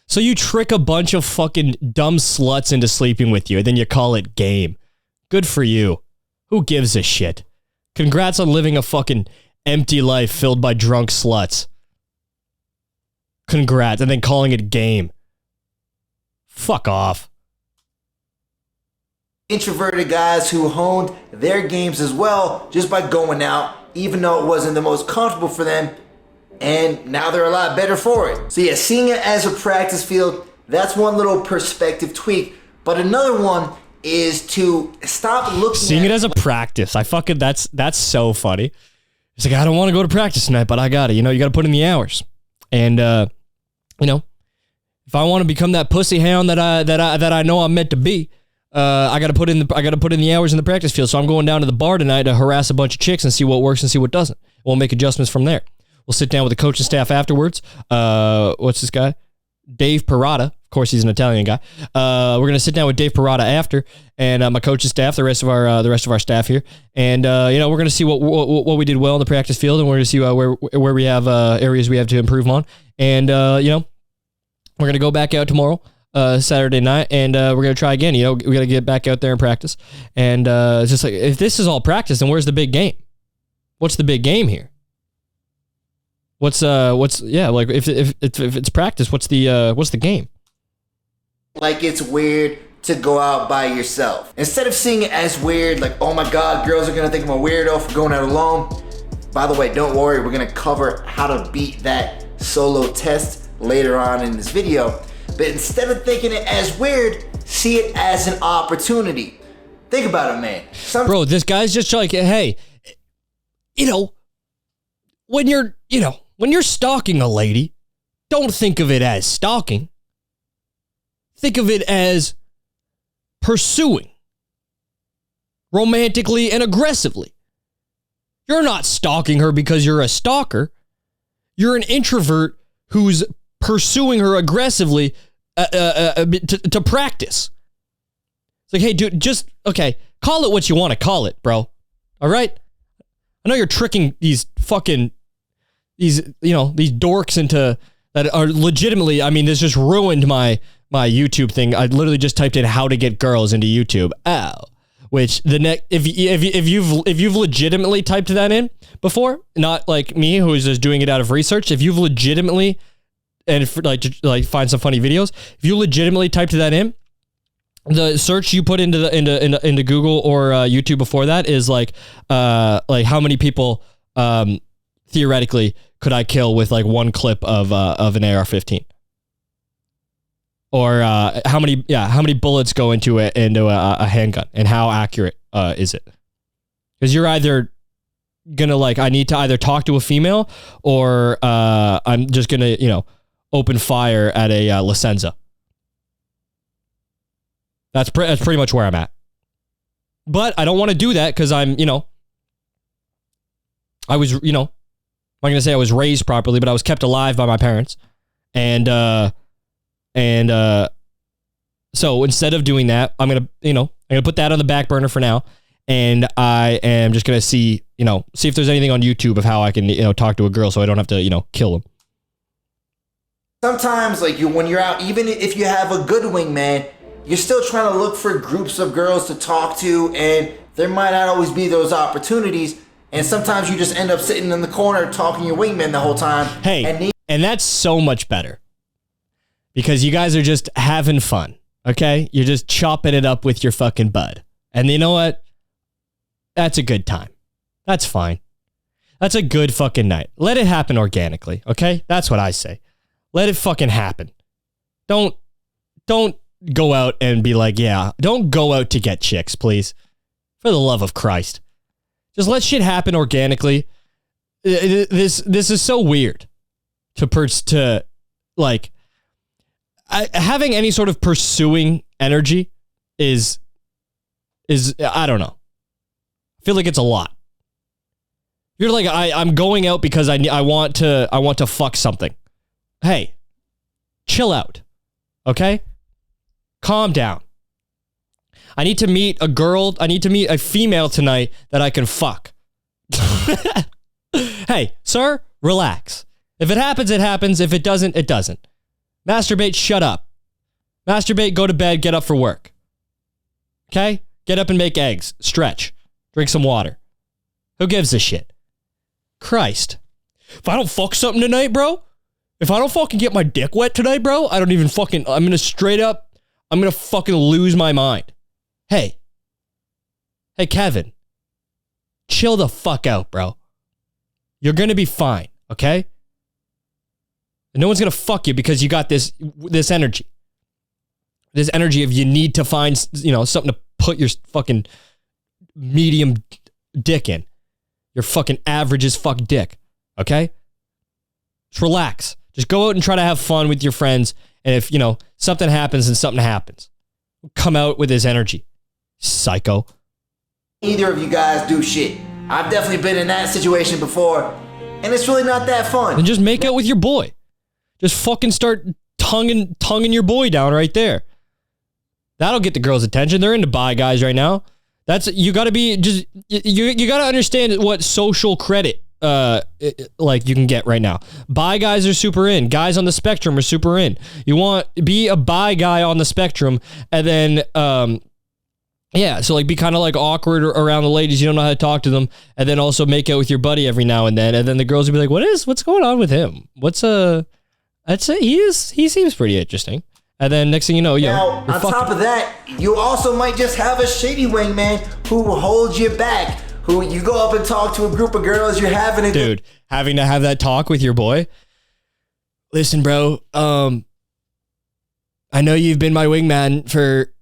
So you trick a bunch of fucking dumb sluts into sleeping with you, and then you call it game. Good for you. Who gives a shit? Congrats on living a fucking empty life filled by drunk sluts. Congrats. And then calling it game. Fuck off. Introverted guys who honed their games as well just by going out, even though it wasn't the most comfortable for them, and now they're a lot better for it. So yeah, seeing it as a practice field, that's one little perspective tweak. But another one is to stop looking seeing it as a practice. That's so funny. It's like, I don't want to go to practice tonight, but I got to. You got to put in the hours. And if I want to become that pussy hound that I know I'm meant to be, I got to put in the hours in the practice field. So I'm going down to the bar tonight to harass a bunch of chicks and see what works and see what doesn't. We'll make adjustments from there. We'll sit down with the coaching staff afterwards. What's this guy? Dave Perretta. Of course, he's an Italian guy. We're gonna sit down with Dave Perretta after, and my coaching staff, the rest of our staff here, and we're gonna see what we did well in the practice field, and we're gonna see where we have areas we have to improve on, and we're gonna go back out tomorrow. Saturday night, and we're gonna try again. We gotta get back out there and practice. And it's just like, if this is all practice, then where's the big game? What's the big game here? If it's practice, what's the game? Like, it's weird to go out by yourself. Instead of seeing it as weird, like, oh my god, girls are gonna think I'm a weirdo for going out alone. By the way, don't worry, we're gonna cover how to beat that solo test later on in this video. But instead of thinking it as weird, see it as an opportunity. Think about it, man. Bro, this guy's just like, hey, when you're stalking a lady, don't think of it as stalking. Think of it as pursuing romantically and aggressively. You're not stalking her because you're a stalker. You're an introvert who's pursuing her aggressively to practice. It's like, hey, dude, call it what you want to call it, bro. All right? I know you're tricking these dorks into that are legitimately, this just ruined my YouTube thing. I literally just typed in how to get girls into YouTube. Ow. Which if you've legitimately typed that in before, not like me who's just doing it out of research, if you've legitimately and for, like to like find some funny videos. If you legitimately typed that in, the search you put into Google or YouTube before that is like how many people theoretically could I kill with like one clip of an AR-15, or how many bullets go into a handgun, and how accurate is it? Because you're either gonna like, I need to either talk to a female, or I'm just gonna open fire at a Licenza. That's pretty much where I'm at. But I don't want to do that because I'm, I was, I'm not going to say I was raised properly, but I was kept alive by my parents. And so instead of doing that, I'm going to put that on the back burner for now. And I am just going to see if there's anything on YouTube of how I can, talk to a girl so I don't have to, kill them. Sometimes, like when you're out, even if you have a good wingman, you're still trying to look for groups of girls to talk to, and there might not always be those opportunities. And sometimes you just end up sitting in the corner talking to your wingman the whole time. Hey, and that's so much better because you guys are just having fun, okay? You're just chopping it up with your fucking bud. And you know what? That's a good time. That's fine. That's a good fucking night. Let it happen organically, okay? That's what I say. Let it fucking happen. Don't go out and be like, yeah, don't go out to get chicks, please. For the love of Christ. Just let shit happen organically. This is so weird having any sort of pursuing energy is I don't know. I feel like it's a lot. You're like, I'm going out because I want to fuck something. Hey, chill out. Okay? Calm down. I need to meet a girl. I need to meet a female tonight that I can fuck. Hey, sir, relax. If it happens, it happens. If it doesn't, it doesn't. Masturbate, shut up. Masturbate, go to bed, get up for work. Okay? Get up and make eggs. Stretch. Drink some water. Who gives a shit? Christ. If I don't fuck something tonight, bro, if I don't fucking get my dick wet tonight, bro, I'm going to fucking lose my mind. Hey, Kevin, chill the fuck out, bro. You're going to be fine, okay? And no one's going to fuck you because you got this energy. This energy of you need to find, something to put your fucking medium dick in. Your fucking average as fuck dick, okay? Just relax. Just go out and try to have fun with your friends. And if, something happens, then something happens. Come out with his energy. Psycho. Either of you guys do shit. I've definitely been in that situation before, and it's really not that fun. And just make out with your boy. Just fucking start tonguing your boy down right there. That'll get the girls' attention. They're into bi guys right now. You gotta understand what social credit like you can get right now. Bi guys are super in. Guys on the spectrum are super in. You want be a bi guy on the spectrum, and then so like be kind of like awkward around the ladies. You don't know how to talk to them, and then also make out with your buddy every now and then the girls will be like, what's going on with him? He seems pretty interesting. And then next thing you know, on top of that, you also might just have a shady wingman who holds you back. Who you go up and talk to a group of girls, you're having a dude, having to have that talk with your boy. Listen, bro, I know you've been my wingman for,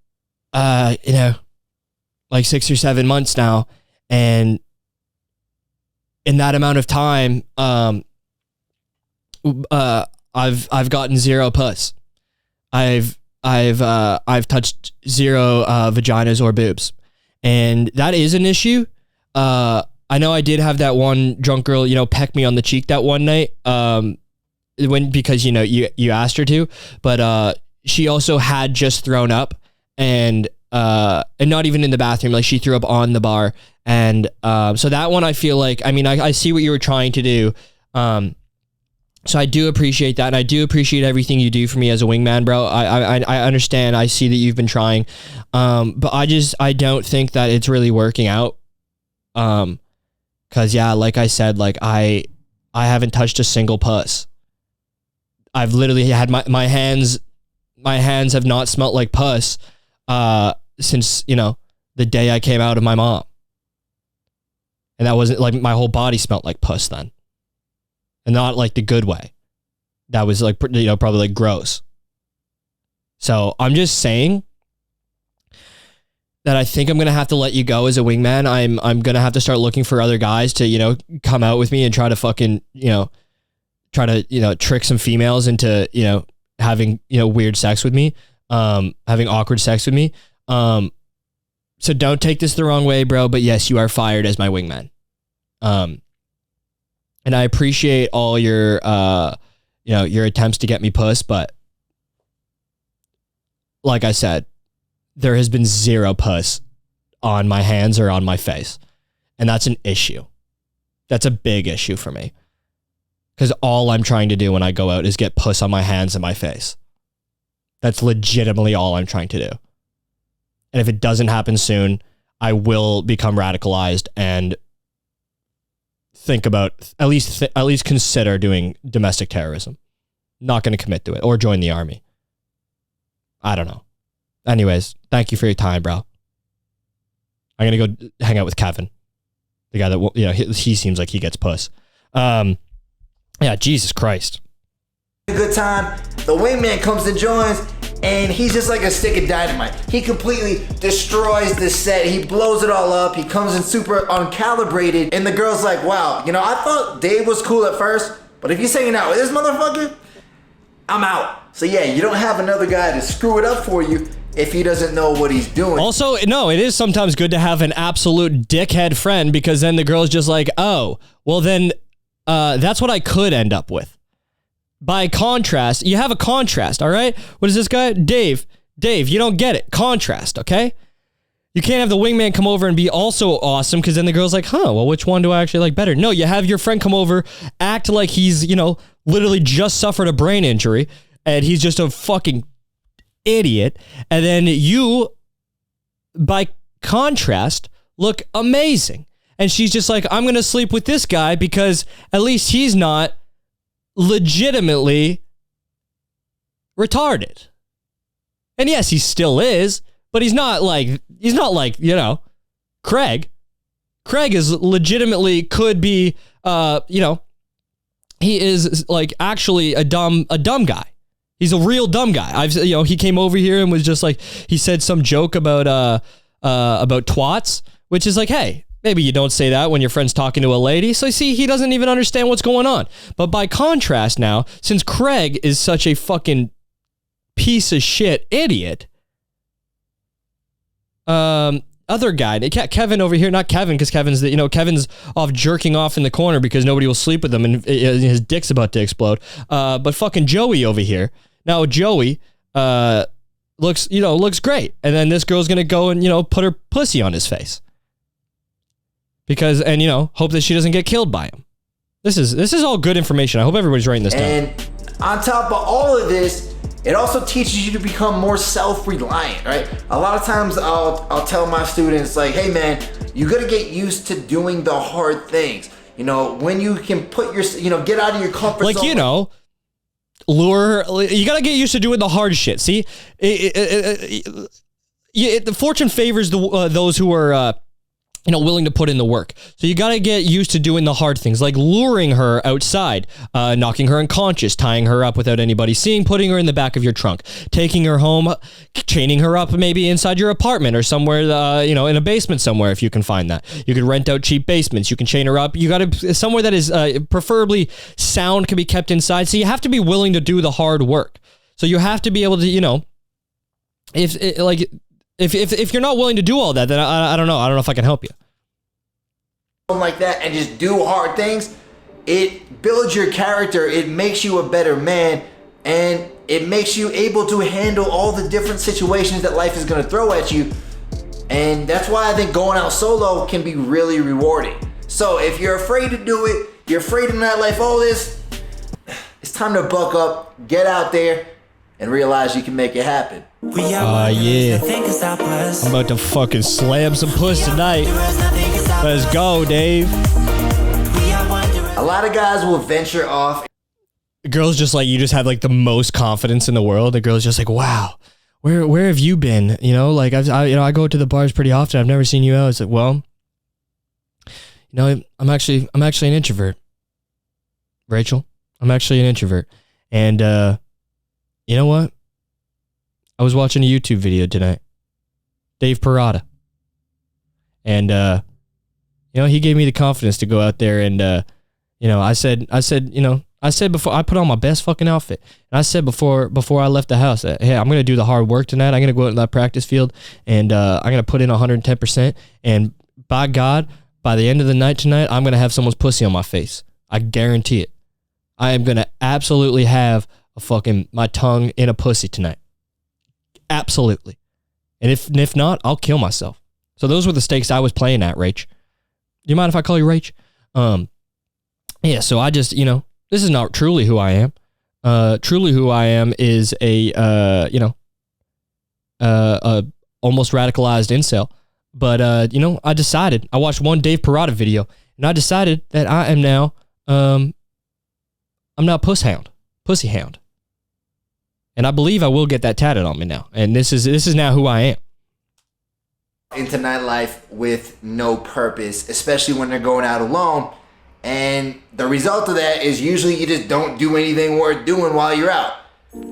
like 6 or 7 months now. And in that amount of time, I've gotten 0 puss. I've touched 0 vaginas or boobs. And that is an issue. I know I did have that one drunk girl, peck me on the cheek that one night. Because you asked her to, but she also had just thrown up, and not even in the bathroom, like she threw up on the bar. And so that one, I feel like, I see what you were trying to do. So I do appreciate that, and I do appreciate everything you do for me as a wingman, bro. I understand. I see that you've been trying, but I don't think that it's really working out. Cause like I said, like I haven't touched a single puss. I've literally had my hands have not smelled like puss since, you know, the day I came out of my mom. And that wasn't like my whole body smelled like puss then. And not like the good way. That was like, you know, probably like gross. So I'm just saying that I think I'm going to have to let you go as a wingman. I'm going to have to start looking for other guys to, you know, come out with me and try to fucking, you know, trick some females into, you know, having, you know, weird sex with me, having awkward sex with me. So don't take this the wrong way, bro, but yes, you are fired as my wingman. And I appreciate all your, you know, your attempts to get me puss, but like I said, there has been zero puss on my hands or on my face. And that's an issue. That's a big issue for me. Because all I'm trying to do when I go out is get puss on my hands and my face. That's legitimately all I'm trying to do. And if it doesn't happen soon, I will become radicalized and think about, at least consider doing domestic terrorism. Not going to commit to it or join the army. I don't know. Anyways, thank you for your time, bro. I'm going to go hang out with Kevin. The guy that, you know, he seems like he gets puss. Yeah, Jesus Christ. A good time. The wingman comes and joins, and he's just like a stick of dynamite. He completely destroys the set. He blows it all up. He comes in super uncalibrated, and the girl's like, wow, you know, I thought Dave was cool at first, but if you're hanging out with this motherfucker, I'm out. So yeah, you don't have another guy to screw it up for you if he doesn't know what he's doing. Also, no, it is sometimes good to have an absolute dickhead friend, because then the girl's just like, oh, well then, that's what I could end up with. By contrast, you have a contrast, all right? What is this guy? Dave, you don't get it. Contrast, okay? You can't have the wingman come over and be also awesome, because then the girl's like, huh, well, which one do I actually like better? No, you have your friend come over, act like he's, you know, literally just suffered a brain injury, and he's just a fucking idiot, and then you, by contrast, look amazing. And she's just like, I'm going to sleep with this guy because at least he's not legitimately retarded. And yes, he still is, but he's not like, you know, Craig. Craig is legitimately could be, you know, he is like actually a dumb guy. He's a real dumb guy. You know, he came over here and was just like, he said some joke about twats, which is like, hey, maybe you don't say that when your friend's talking to a lady. So see, he doesn't even understand what's going on. But by contrast now, since Craig is such a fucking piece of shit idiot, other guy, Kevin over here, not Kevin, because Kevin's off jerking off in the corner because nobody will sleep with him and his dick's about to explode. But fucking Joey over here. Now Joey looks great. And then this girl's going to go and, you know, put her pussy on his face. Because, and, you know, hope that she doesn't get killed by him. This is all good information. I hope everybody's writing this down. And on top of all of this, it also teaches you to become more self-reliant, right? A lot of times I'll tell my students, like, hey man, you gotta get used to doing the hard things. You know, when you can put your, you know, get out of your comfort zone. Like, you know, lure, you gotta get used to doing the hard shit. See, the fortune favors those who are, you know, willing to put in the work. So you got to get used to doing the hard things, like luring her outside, knocking her unconscious, tying her up without anybody seeing, putting her in the back of your trunk, taking her home, chaining her up maybe inside your apartment or somewhere, you know, in a basement somewhere if you can find that. You could rent out cheap basements. You can chain her up. You got to, somewhere that is preferably sound can be kept inside. So you have to be willing to do the hard work. So you have to be able to, you know, if you're not willing to do all that, then I don't know if I can help you. Like that and just do hard things, it builds your character, it makes you a better man, and it makes you able to handle all the different situations that life is going to throw at you. And that's why I think going out solo can be really rewarding. So if you're afraid to do it, you're afraid of nightlife, all this, it's time to buck up, get out there, and realize you can make it happen. Yeah. I'm about to fucking slam some puss tonight. Let's go, Dave. A lot of guys will venture off girls just like, you just have like the most confidence in the world. The girl's just like, wow, where have you been? You know, like I go to the bars pretty often. I've never seen you out. It's like, well, you know, I'm actually an introvert, Rachel. I'm actually an introvert. And you know what? I was watching a YouTube video tonight. Dave Perretta. And you know, he gave me the confidence to go out there and you know, I said, you know, I said before, I put on my best fucking outfit. And I said before I left the house, that, hey, I'm going to do the hard work tonight. I'm going to go out in that practice field and I'm going to put in 110%. And by God, by the end of the night tonight, I'm going to have someone's pussy on my face. I guarantee it. I am going to absolutely have my tongue in a pussy tonight. Absolutely. And if not, I'll kill myself. So those were the stakes I was playing at, Rach. Do you mind if I call you Rach? Yeah, so I just, you know, this is not truly who I am. Truly who I am is a, you know, almost radicalized incel. But, you know, I watched one Dave Perretta video, and I decided that I am now, I'm now pussy hound. And I believe I will get that tatted on me now. And this is now who I am. Into nightlife with no purpose, especially when they're going out alone. And the result of that is usually you just don't do anything worth doing while you're out.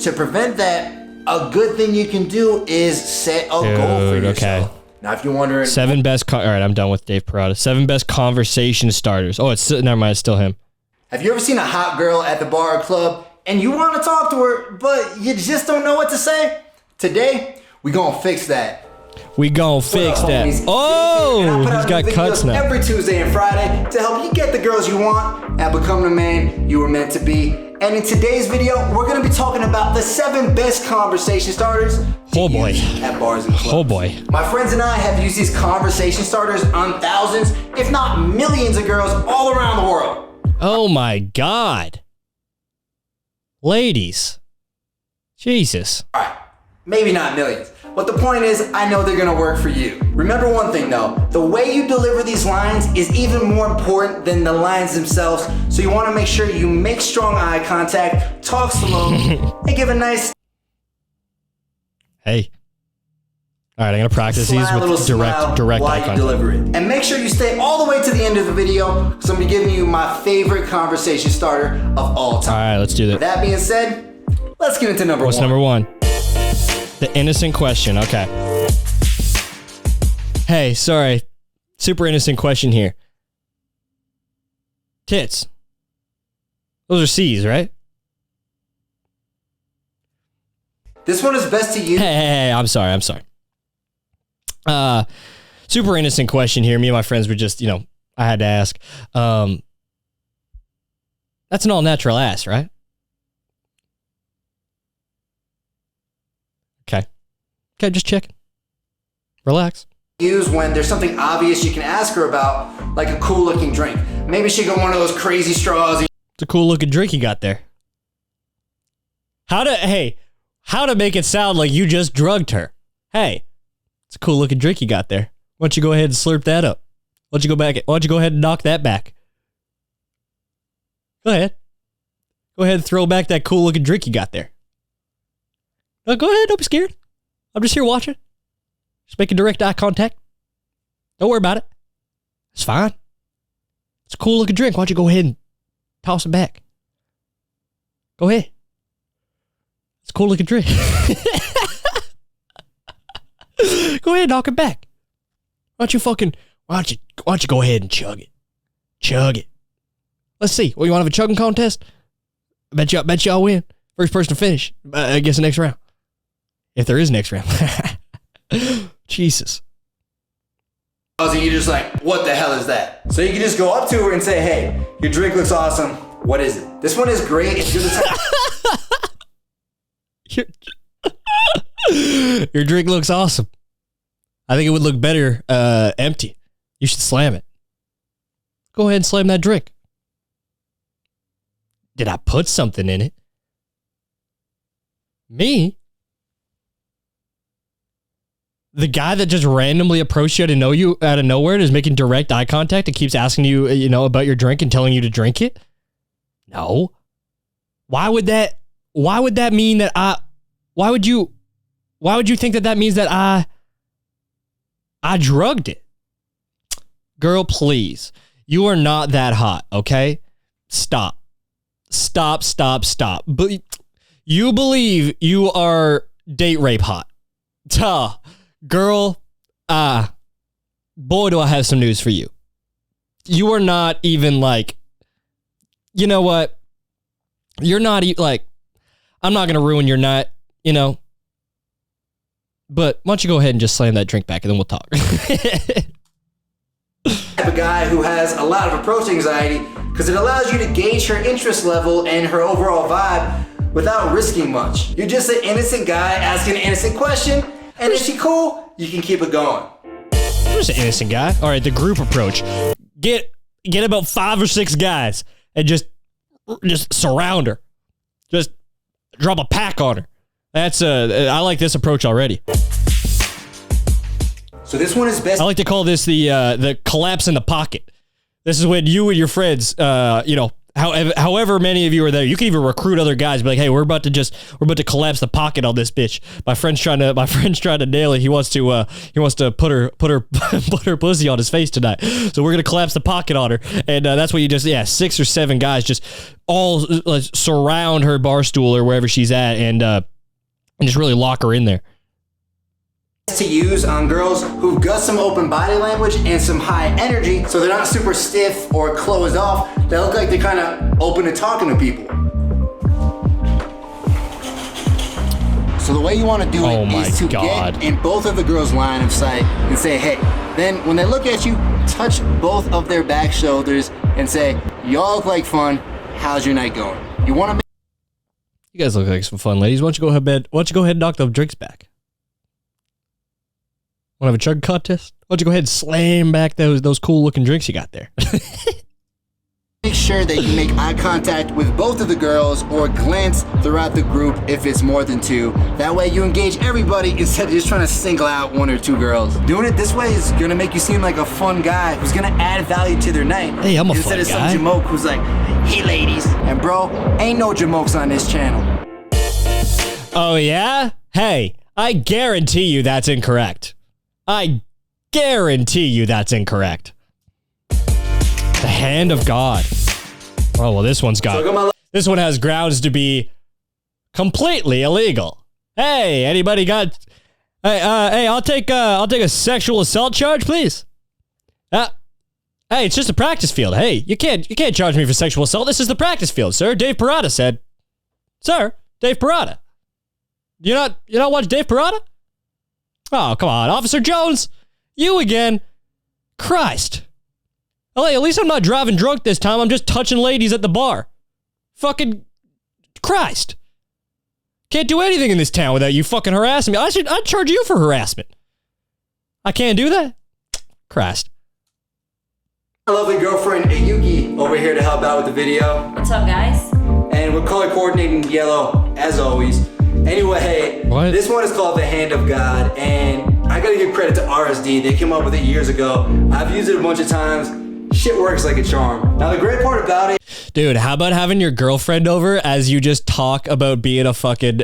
To prevent that, a good thing you can do is set a goal for yourself. Okay. Now, if you're wondering... all right, I'm done with Dave Perretta. 7 best conversation starters. Oh, never mind, it's still him. Have you ever seen a hot girl at the bar or club and you want to talk to her, but you just don't know what to say? Today, we gonna fix that. We gon' fix that. Oh, he's got cuts now. Every Tuesday and Friday to help you get the girls you want and become the man you were meant to be. And in today's video, we're gonna be talking about the 7 best conversation starters at bars and clubs. Oh boy. My friends and I have used these conversation starters on thousands, if not millions of girls all around the world. Oh my God. Ladies. Jesus. All right, maybe not millions. But the point is, I know they're gonna work for you. Remember one thing though, the way you deliver these lines is even more important than the lines themselves, so you wanna make sure you make strong eye contact, talk slow, and give a nice... Hey. All right, I'm gonna practice these with direct eye contact. Deliver it. And make sure you stay all the way to the end of the video, because I'm gonna be giving you my favorite conversation starter of all time. All right, let's do that. With that being said, let's get into number 1. What's number 1? The innocent question. Okay. Hey, sorry. Super innocent question here. Tits. Those are C's, right? This one is best to use. Hey, I'm sorry. Super innocent question here. Me and my friends were just, you know, I had to ask. That's an all-natural ass, right? Okay, just checking. Relax. Use when there's something obvious you can ask her about, like a cool looking drink. Maybe she got one of those crazy straws. It's a cool looking drink you got there. How to make it sound like you just drugged her. Hey, it's a cool looking drink you got there. Why don't you go ahead and slurp that up? Why don't you go ahead and knock that back? Go ahead. Go ahead and throw back that cool looking drink you got there. No, go ahead, don't be scared. I'm just here watching. Just making direct eye contact. Don't worry about it. It's fine. It's a cool looking drink. Why don't you go ahead and toss it back? Go ahead. It's a cool looking drink. Go ahead and knock it back. Why don't you go ahead and chug it? Chug it. Let's see. Well, you want to have a chugging contest? I bet y'all win. First person to finish. I guess the next round. If there is next round. Jesus. So you're just like, what the hell is that? So you can just go up to her and say, hey, your drink looks awesome. What is it? This one is great. If you're the type... Your drink looks awesome. I think it would look better empty. You should slam it. Go ahead and slam that drink. Did I put something in it? Me? The guy that just randomly approached you out of nowhere and is making direct eye contact and keeps asking you, you know, about your drink and telling you to drink it? No. Why would that mean that why would you think that means that I drugged it? Girl, please. You are not that hot, okay? Stop. But you believe you are date rape hot. Girl, boy, do I have some news for you. You are not even like, you know what? You're not like, I'm not going to ruin your night, you know? But why don't you go ahead and just slam that drink back and then we'll talk. Type of guy who has a lot of approach anxiety because it allows you to gauge her interest level and her overall vibe without risking much. You're just an innocent guy asking an innocent question, and if she's cool, you can keep it going. Who's an innocent guy? All right, the group approach. Get about 5 or 6 guys and just surround her. Just drop a pack on her. I like this approach already. So this one is best. I like to call this the collapse in the pocket. This is when you and your friends, however many of you are there, you can even recruit other guys. Be like, hey, we're about to collapse the pocket on this bitch. My friend's trying to nail it. He wants to put her pussy on his face tonight. So we're gonna collapse the pocket on her, and that's what you just 6 or 7 guys just all surround her bar stool or wherever she's at, and just really lock her in there. To use on girls who've got some open body language and some high energy, so they're not super stiff or closed off. They look like they're kind of open to talking to people. So the way you want to do it is to get in both of the girls' line of sight and say, hey. Then when they look at you, touch both of their back shoulders and say, y'all look like fun. How's your night going? You want to make... You guys look like some fun, ladies. Why don't you go ahead and knock those drinks back? Want to have a chug contest? Why don't you go ahead and slam back those cool looking drinks you got there? Make sure that you make eye contact with both of the girls or glance throughout the group if it's more than 2. That way you engage everybody instead of just trying to single out 1 or 2 girls. Doing it this way is going to make you seem like a fun guy who's going to add value to their night. Hey, I'm a fun guy. Instead of some jamoke who's like, hey ladies. And bro, ain't no jamokes on this channel. Oh yeah? Hey, I guarantee you that's incorrect. I guarantee you that's incorrect. The hand of God. Oh, well, this one has grounds to be completely illegal. Hey, anybody got... Hey, I'll take a sexual assault charge, please. Hey, it's just a practice field. Hey, you can't charge me for sexual assault. This is the practice field, sir. Dave Perretta said. Sir, Dave Perretta. You not watch Dave Perretta? Oh, come on. Officer Jones, you again. Christ. Hey, at least I'm not driving drunk this time. I'm just touching ladies at the bar. Fucking Christ. Can't do anything in this town without you fucking harassing me. I'd charge you for harassment. I can't do that? Christ. My lovely girlfriend, Yuki, over here to help out with the video. What's up, guys? And we're color coordinating yellow, as always. Anyway, this one is called The Hand of God, and I gotta give credit to RSD. They came up with it years ago. I've used it a bunch of times. Shit works like a charm. Now, the great part about it... Dude, how about having your girlfriend over as you just talk about being a fucking...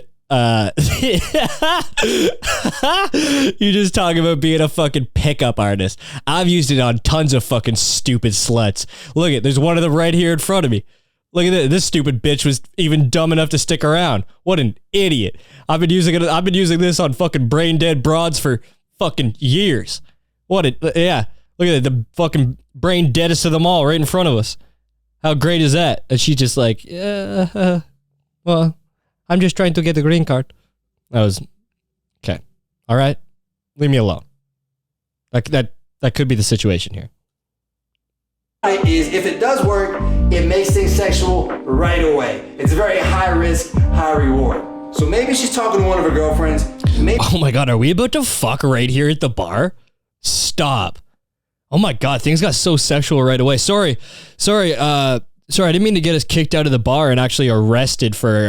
you just talk about being a fucking pickup artist. I've used it on tons of fucking stupid sluts. Look at, there's one of them right here in front of me. Look at this. This stupid bitch was even dumb enough to stick around. What an idiot. I've been using this on fucking brain dead broads for fucking years. Yeah. Look at that. The fucking brain deadest of them all right in front of us. How great is that? And she's just like, yeah, well, I'm just trying to get the green card. That was okay. All right. Leave me alone. That could be the situation here. Is if it does work, it makes things sexual right away. It's very high risk, high reward. So maybe she's talking to one of her girlfriends. Oh my God, are we about to fuck right here at the bar? Stop. Oh my God, things got so sexual right away. Sorry, I didn't mean to get us kicked out of the bar and actually arrested for,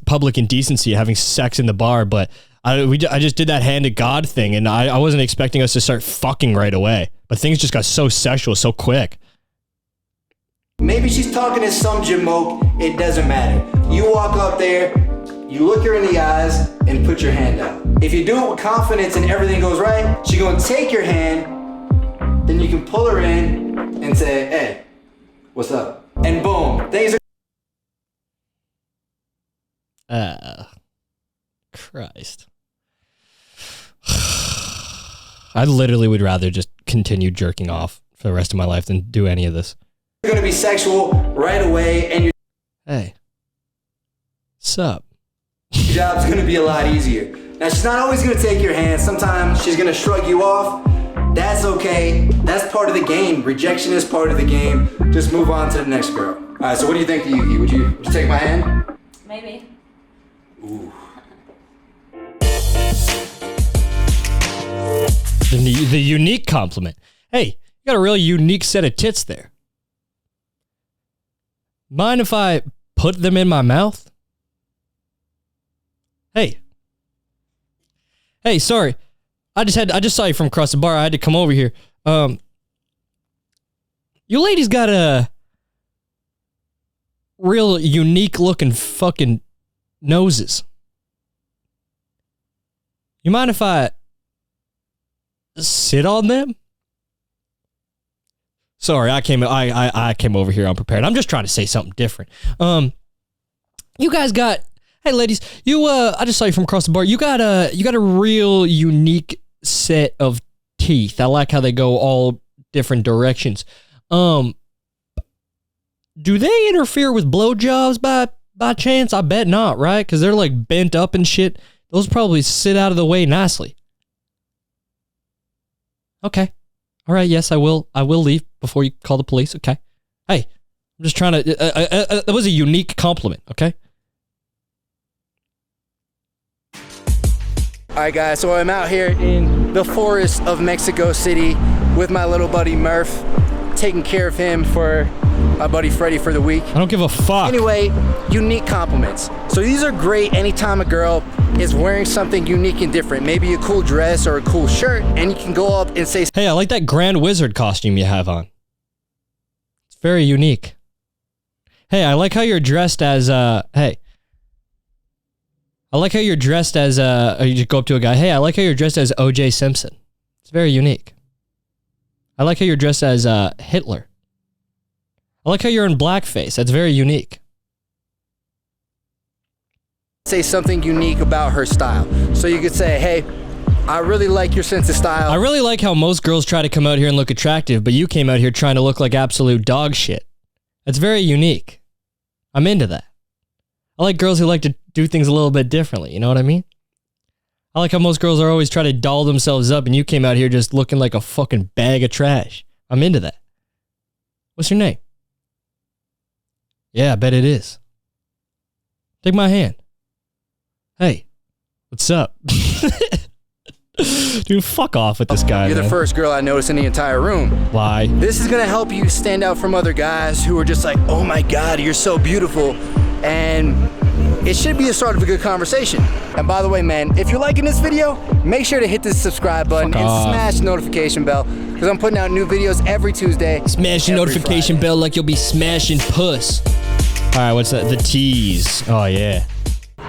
public indecency, having sex in the bar, but I just did that hand of God thing, and I wasn't expecting us to start fucking right away. But things just got so sexual so quick. Maybe she's talking to some jamoke, it doesn't matter. You walk up there, you look her in the eyes, and put your hand out. If you do it with confidence and everything goes right, she's gonna take your hand, then you can pull her in and say, hey, what's up? And boom, things are... Christ. I literally would rather just continue jerking off for the rest of my life than do any of this. You're gonna be sexual right away, and your Hey. Sup? job's gonna be a lot easier. Now, she's not always gonna take your hand. Sometimes she's gonna shrug you off. That's okay. That's part of the game. Rejection is part of the game. Just move on to the next girl. All right, so what do you think, Yuki? Would you take my hand? Maybe. Ooh. The unique compliment. Hey, you got a really unique set of tits there. Mind if I put them in my mouth? Hey. Hey, sorry. I just saw you from across the bar. I had to come over here. You ladies got a real unique looking fucking noses. You mind if I sit on them? Sorry, I came over here unprepared. I'm just trying to say something different. You guys got, hey ladies, I just saw you from across the bar. You got a real unique set of teeth. I like how they go all different directions. Do they interfere with blowjobs by chance? I bet not, right? Because they're like bent up and shit. Those probably sit out of the way nicely. Okay. All right, yes, I will leave before you call the police, okay? Hey, I'm just trying to... that was a unique compliment, okay? All right, guys, so I'm out here in the forest of Mexico City with my little buddy Murph, taking care of him for my buddy Freddie for the week. I don't give a fuck. Anyway, unique compliments. So these are great anytime a girl is wearing something unique and different. Maybe a cool dress or a cool shirt, and you can go up and say, hey, I like that Grand Wizard costume you have on. It's very unique. Hey, I like how you're dressed as, hey. I like how you're dressed as, you just go up to a guy, hey, I like how you're dressed as O.J. Simpson. It's very unique. I like how you're dressed as Hitler. I like how you're in blackface. That's very unique. say something unique about her style. So you could say, hey, I really like your sense of style. I really like how most girls try to come out here and look attractive, but you came out here trying to look like absolute dog shit. That's very unique. I'm into that. I like girls who like to do things a little bit differently, you know what I mean? I like how most girls are always trying to doll themselves up, and you came out here just looking like a fucking bag of trash. I'm into that. What's your name? Yeah, I bet it is. Take my hand. Hey, what's up? Dude, fuck off with this guy, You're man. the first girl I noticed in the entire room. Why? This is gonna help you stand out from other guys who are just like, oh my God, you're so beautiful. And it should be the start of a good conversation. And by the way, man, if you're liking this video, make sure to hit the subscribe button and smash the notification bell, because I'm putting out new videos every Tuesday. Smash the notification bell like you'll be smashing puss. All right, what's that? The tease. Oh, yeah. All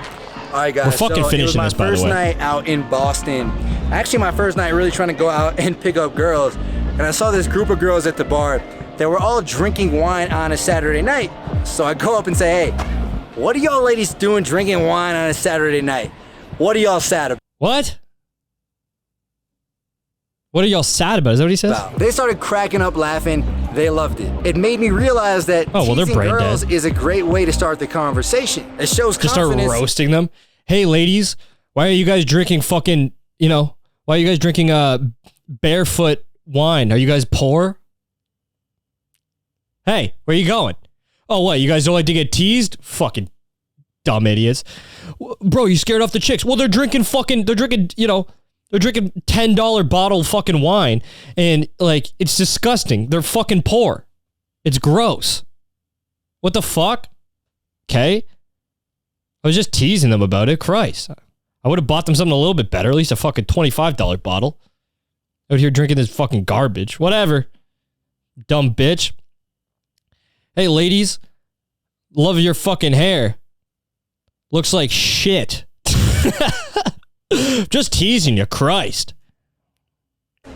right, guys. We're fucking finishing this, by the way. It was my first night out in Boston. Actually, my first night really trying to go out and pick up girls. And I saw this group of girls at the bar that were all drinking wine on a Saturday night. So I go up and say, hey, what are y'all ladies doing drinking wine on a Saturday night? What are y'all sad about? What? What are y'all sad about? Is that what he says? They started cracking up laughing. They loved it. It made me realize that teasing girls is a great way to start the conversation. It shows confidence. Just start roasting them. Hey, ladies, why are you guys drinking fucking, why are you guys drinking barefoot wine? Are you guys poor? Hey, where are you going? Oh, what? You guys don't like to get teased? Fucking dumb idiots. Bro, you scared off the chicks. Well, they're drinking $10 bottle fucking wine, and it's disgusting. They're fucking poor. It's gross. What the fuck? Okay. I was just teasing them about it. Christ. I would have bought them something a little bit better, at least a fucking $25 bottle. Out here drinking this fucking garbage. Whatever. Dumb bitch. Hey, ladies, love your fucking hair. Looks like shit. Just teasing you, Christ.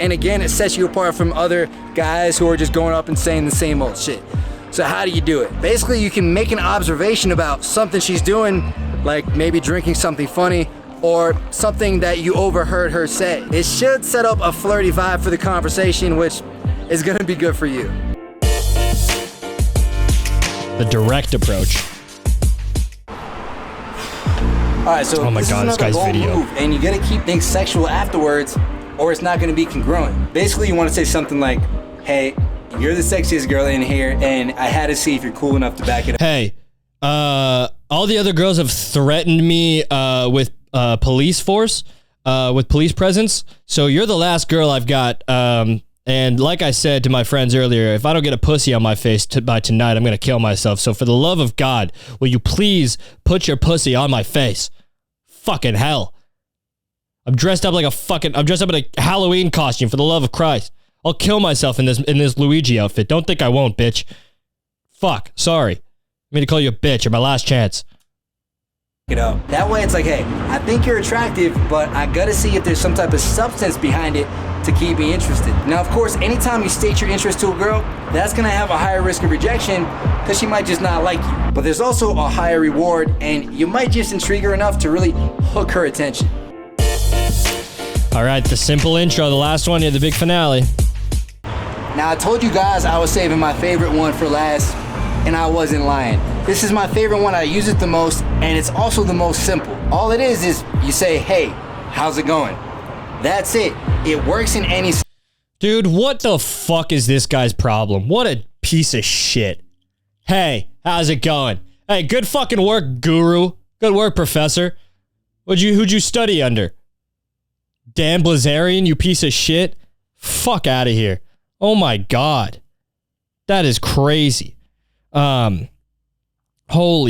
And again, it sets you apart from other guys who are just going up and saying the same old shit. So how do you do it? Basically, you can make an observation about something she's doing, like maybe drinking something funny, or something that you overheard her say. It should set up a flirty vibe for the conversation, which is gonna be good for you. The direct approach. All right, so oh my God, this guy's video. Move, and you gotta keep things sexual afterwards, or it's not gonna be congruent. Basically, you wanna say something like, hey, you're the sexiest girl in here, and I had to see if you're cool enough to back it up. Hey, all the other girls have threatened me with police force, with police presence, so you're the last girl I've got. And like I said to my friends earlier, if I don't get a pussy on my face by tonight, I'm gonna kill myself. So for the love of God, will you please put your pussy on my face? Fucking hell. I'm dressed up in a Halloween costume, for the love of Christ. I'll kill myself in this Luigi outfit. Don't think I won't, bitch. Fuck, sorry. I'm gonna call you a bitch, or my last chance. That way it's like, hey, I think you're attractive, but I gotta see if there's some type of substance behind it to keep me interested. Now, of course, anytime you state your interest to a girl, that's gonna have a higher risk of rejection because she might just not like you. But there's also a higher reward, and you might just intrigue her enough to really hook her attention. All right, the simple intro, the last one, the big finale. Now, I told you guys I was saving my favorite one for last, and I wasn't lying. This is my favorite one. I use it the most, and it's also the most simple. All it is you say, hey, how's it going? That's it. It works in any... Dude, what the fuck is this guy's problem? What a piece of shit. Hey, how's it going? Hey, good fucking work, guru. Good work, professor. Who'd you study under? Dan Blazarian, you piece of shit? Fuck out of here. Oh my God. That is crazy. Holy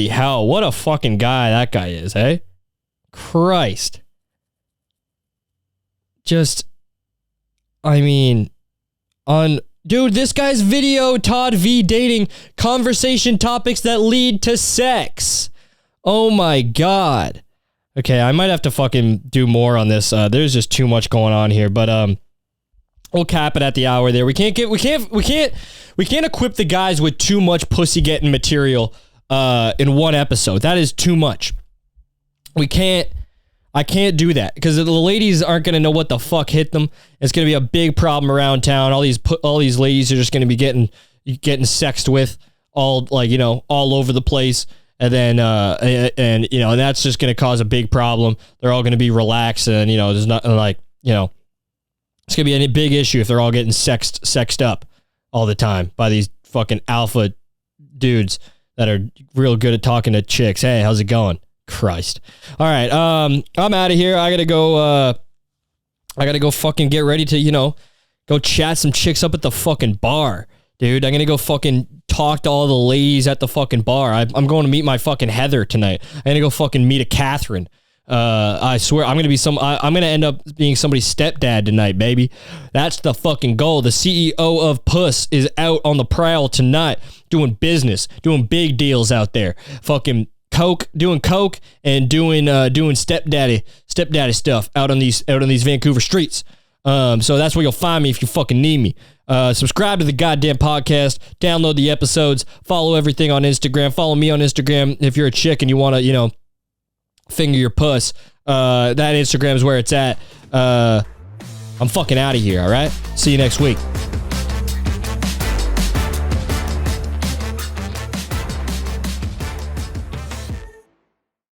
hell, what a fucking guy that guy is, eh? Christ. Just, I mean, dude, this guy's video, Todd V dating, conversation topics that lead to sex. Oh my God. Okay, I might have to fucking do more on this. There's just too much going on here, but we'll cap it at the hour there. We can't equip the guys with too much pussy getting material in one episode. That is too much. I can't do that because the ladies aren't going to know what the fuck hit them. It's going to be a big problem around town. All these ladies are just going to be getting sexed with all over the place. And then, and that's just going to cause a big problem. They're all going to be relaxed and, there's not it's going to be a big issue if they're all getting sexed up all the time by these fucking alpha dudes that are real good at talking to chicks. Hey, how's it going? Christ. All right. I'm out of here. I gotta go fucking get ready to, go chat some chicks up at the fucking bar, dude. I'm gonna go fucking talk to all the ladies at the fucking bar. I'm going to meet my fucking Heather tonight. I'm gonna go fucking meet a Catherine. I swear I'm gonna end up being somebody's stepdad tonight, baby. That's the fucking goal. The CEO of PUSS is out on the prowl tonight, doing business, doing big deals out there. Fucking doing coke and doing stepdaddy stuff out on these Vancouver streets. So that's where you'll find me if you fucking need me. Subscribe to the goddamn podcast, download the episodes, follow everything on Instagram, follow me on Instagram if you're a chick and you want to, finger your puss. That Instagram is where it's at. I'm fucking out of here, all right? See you next week.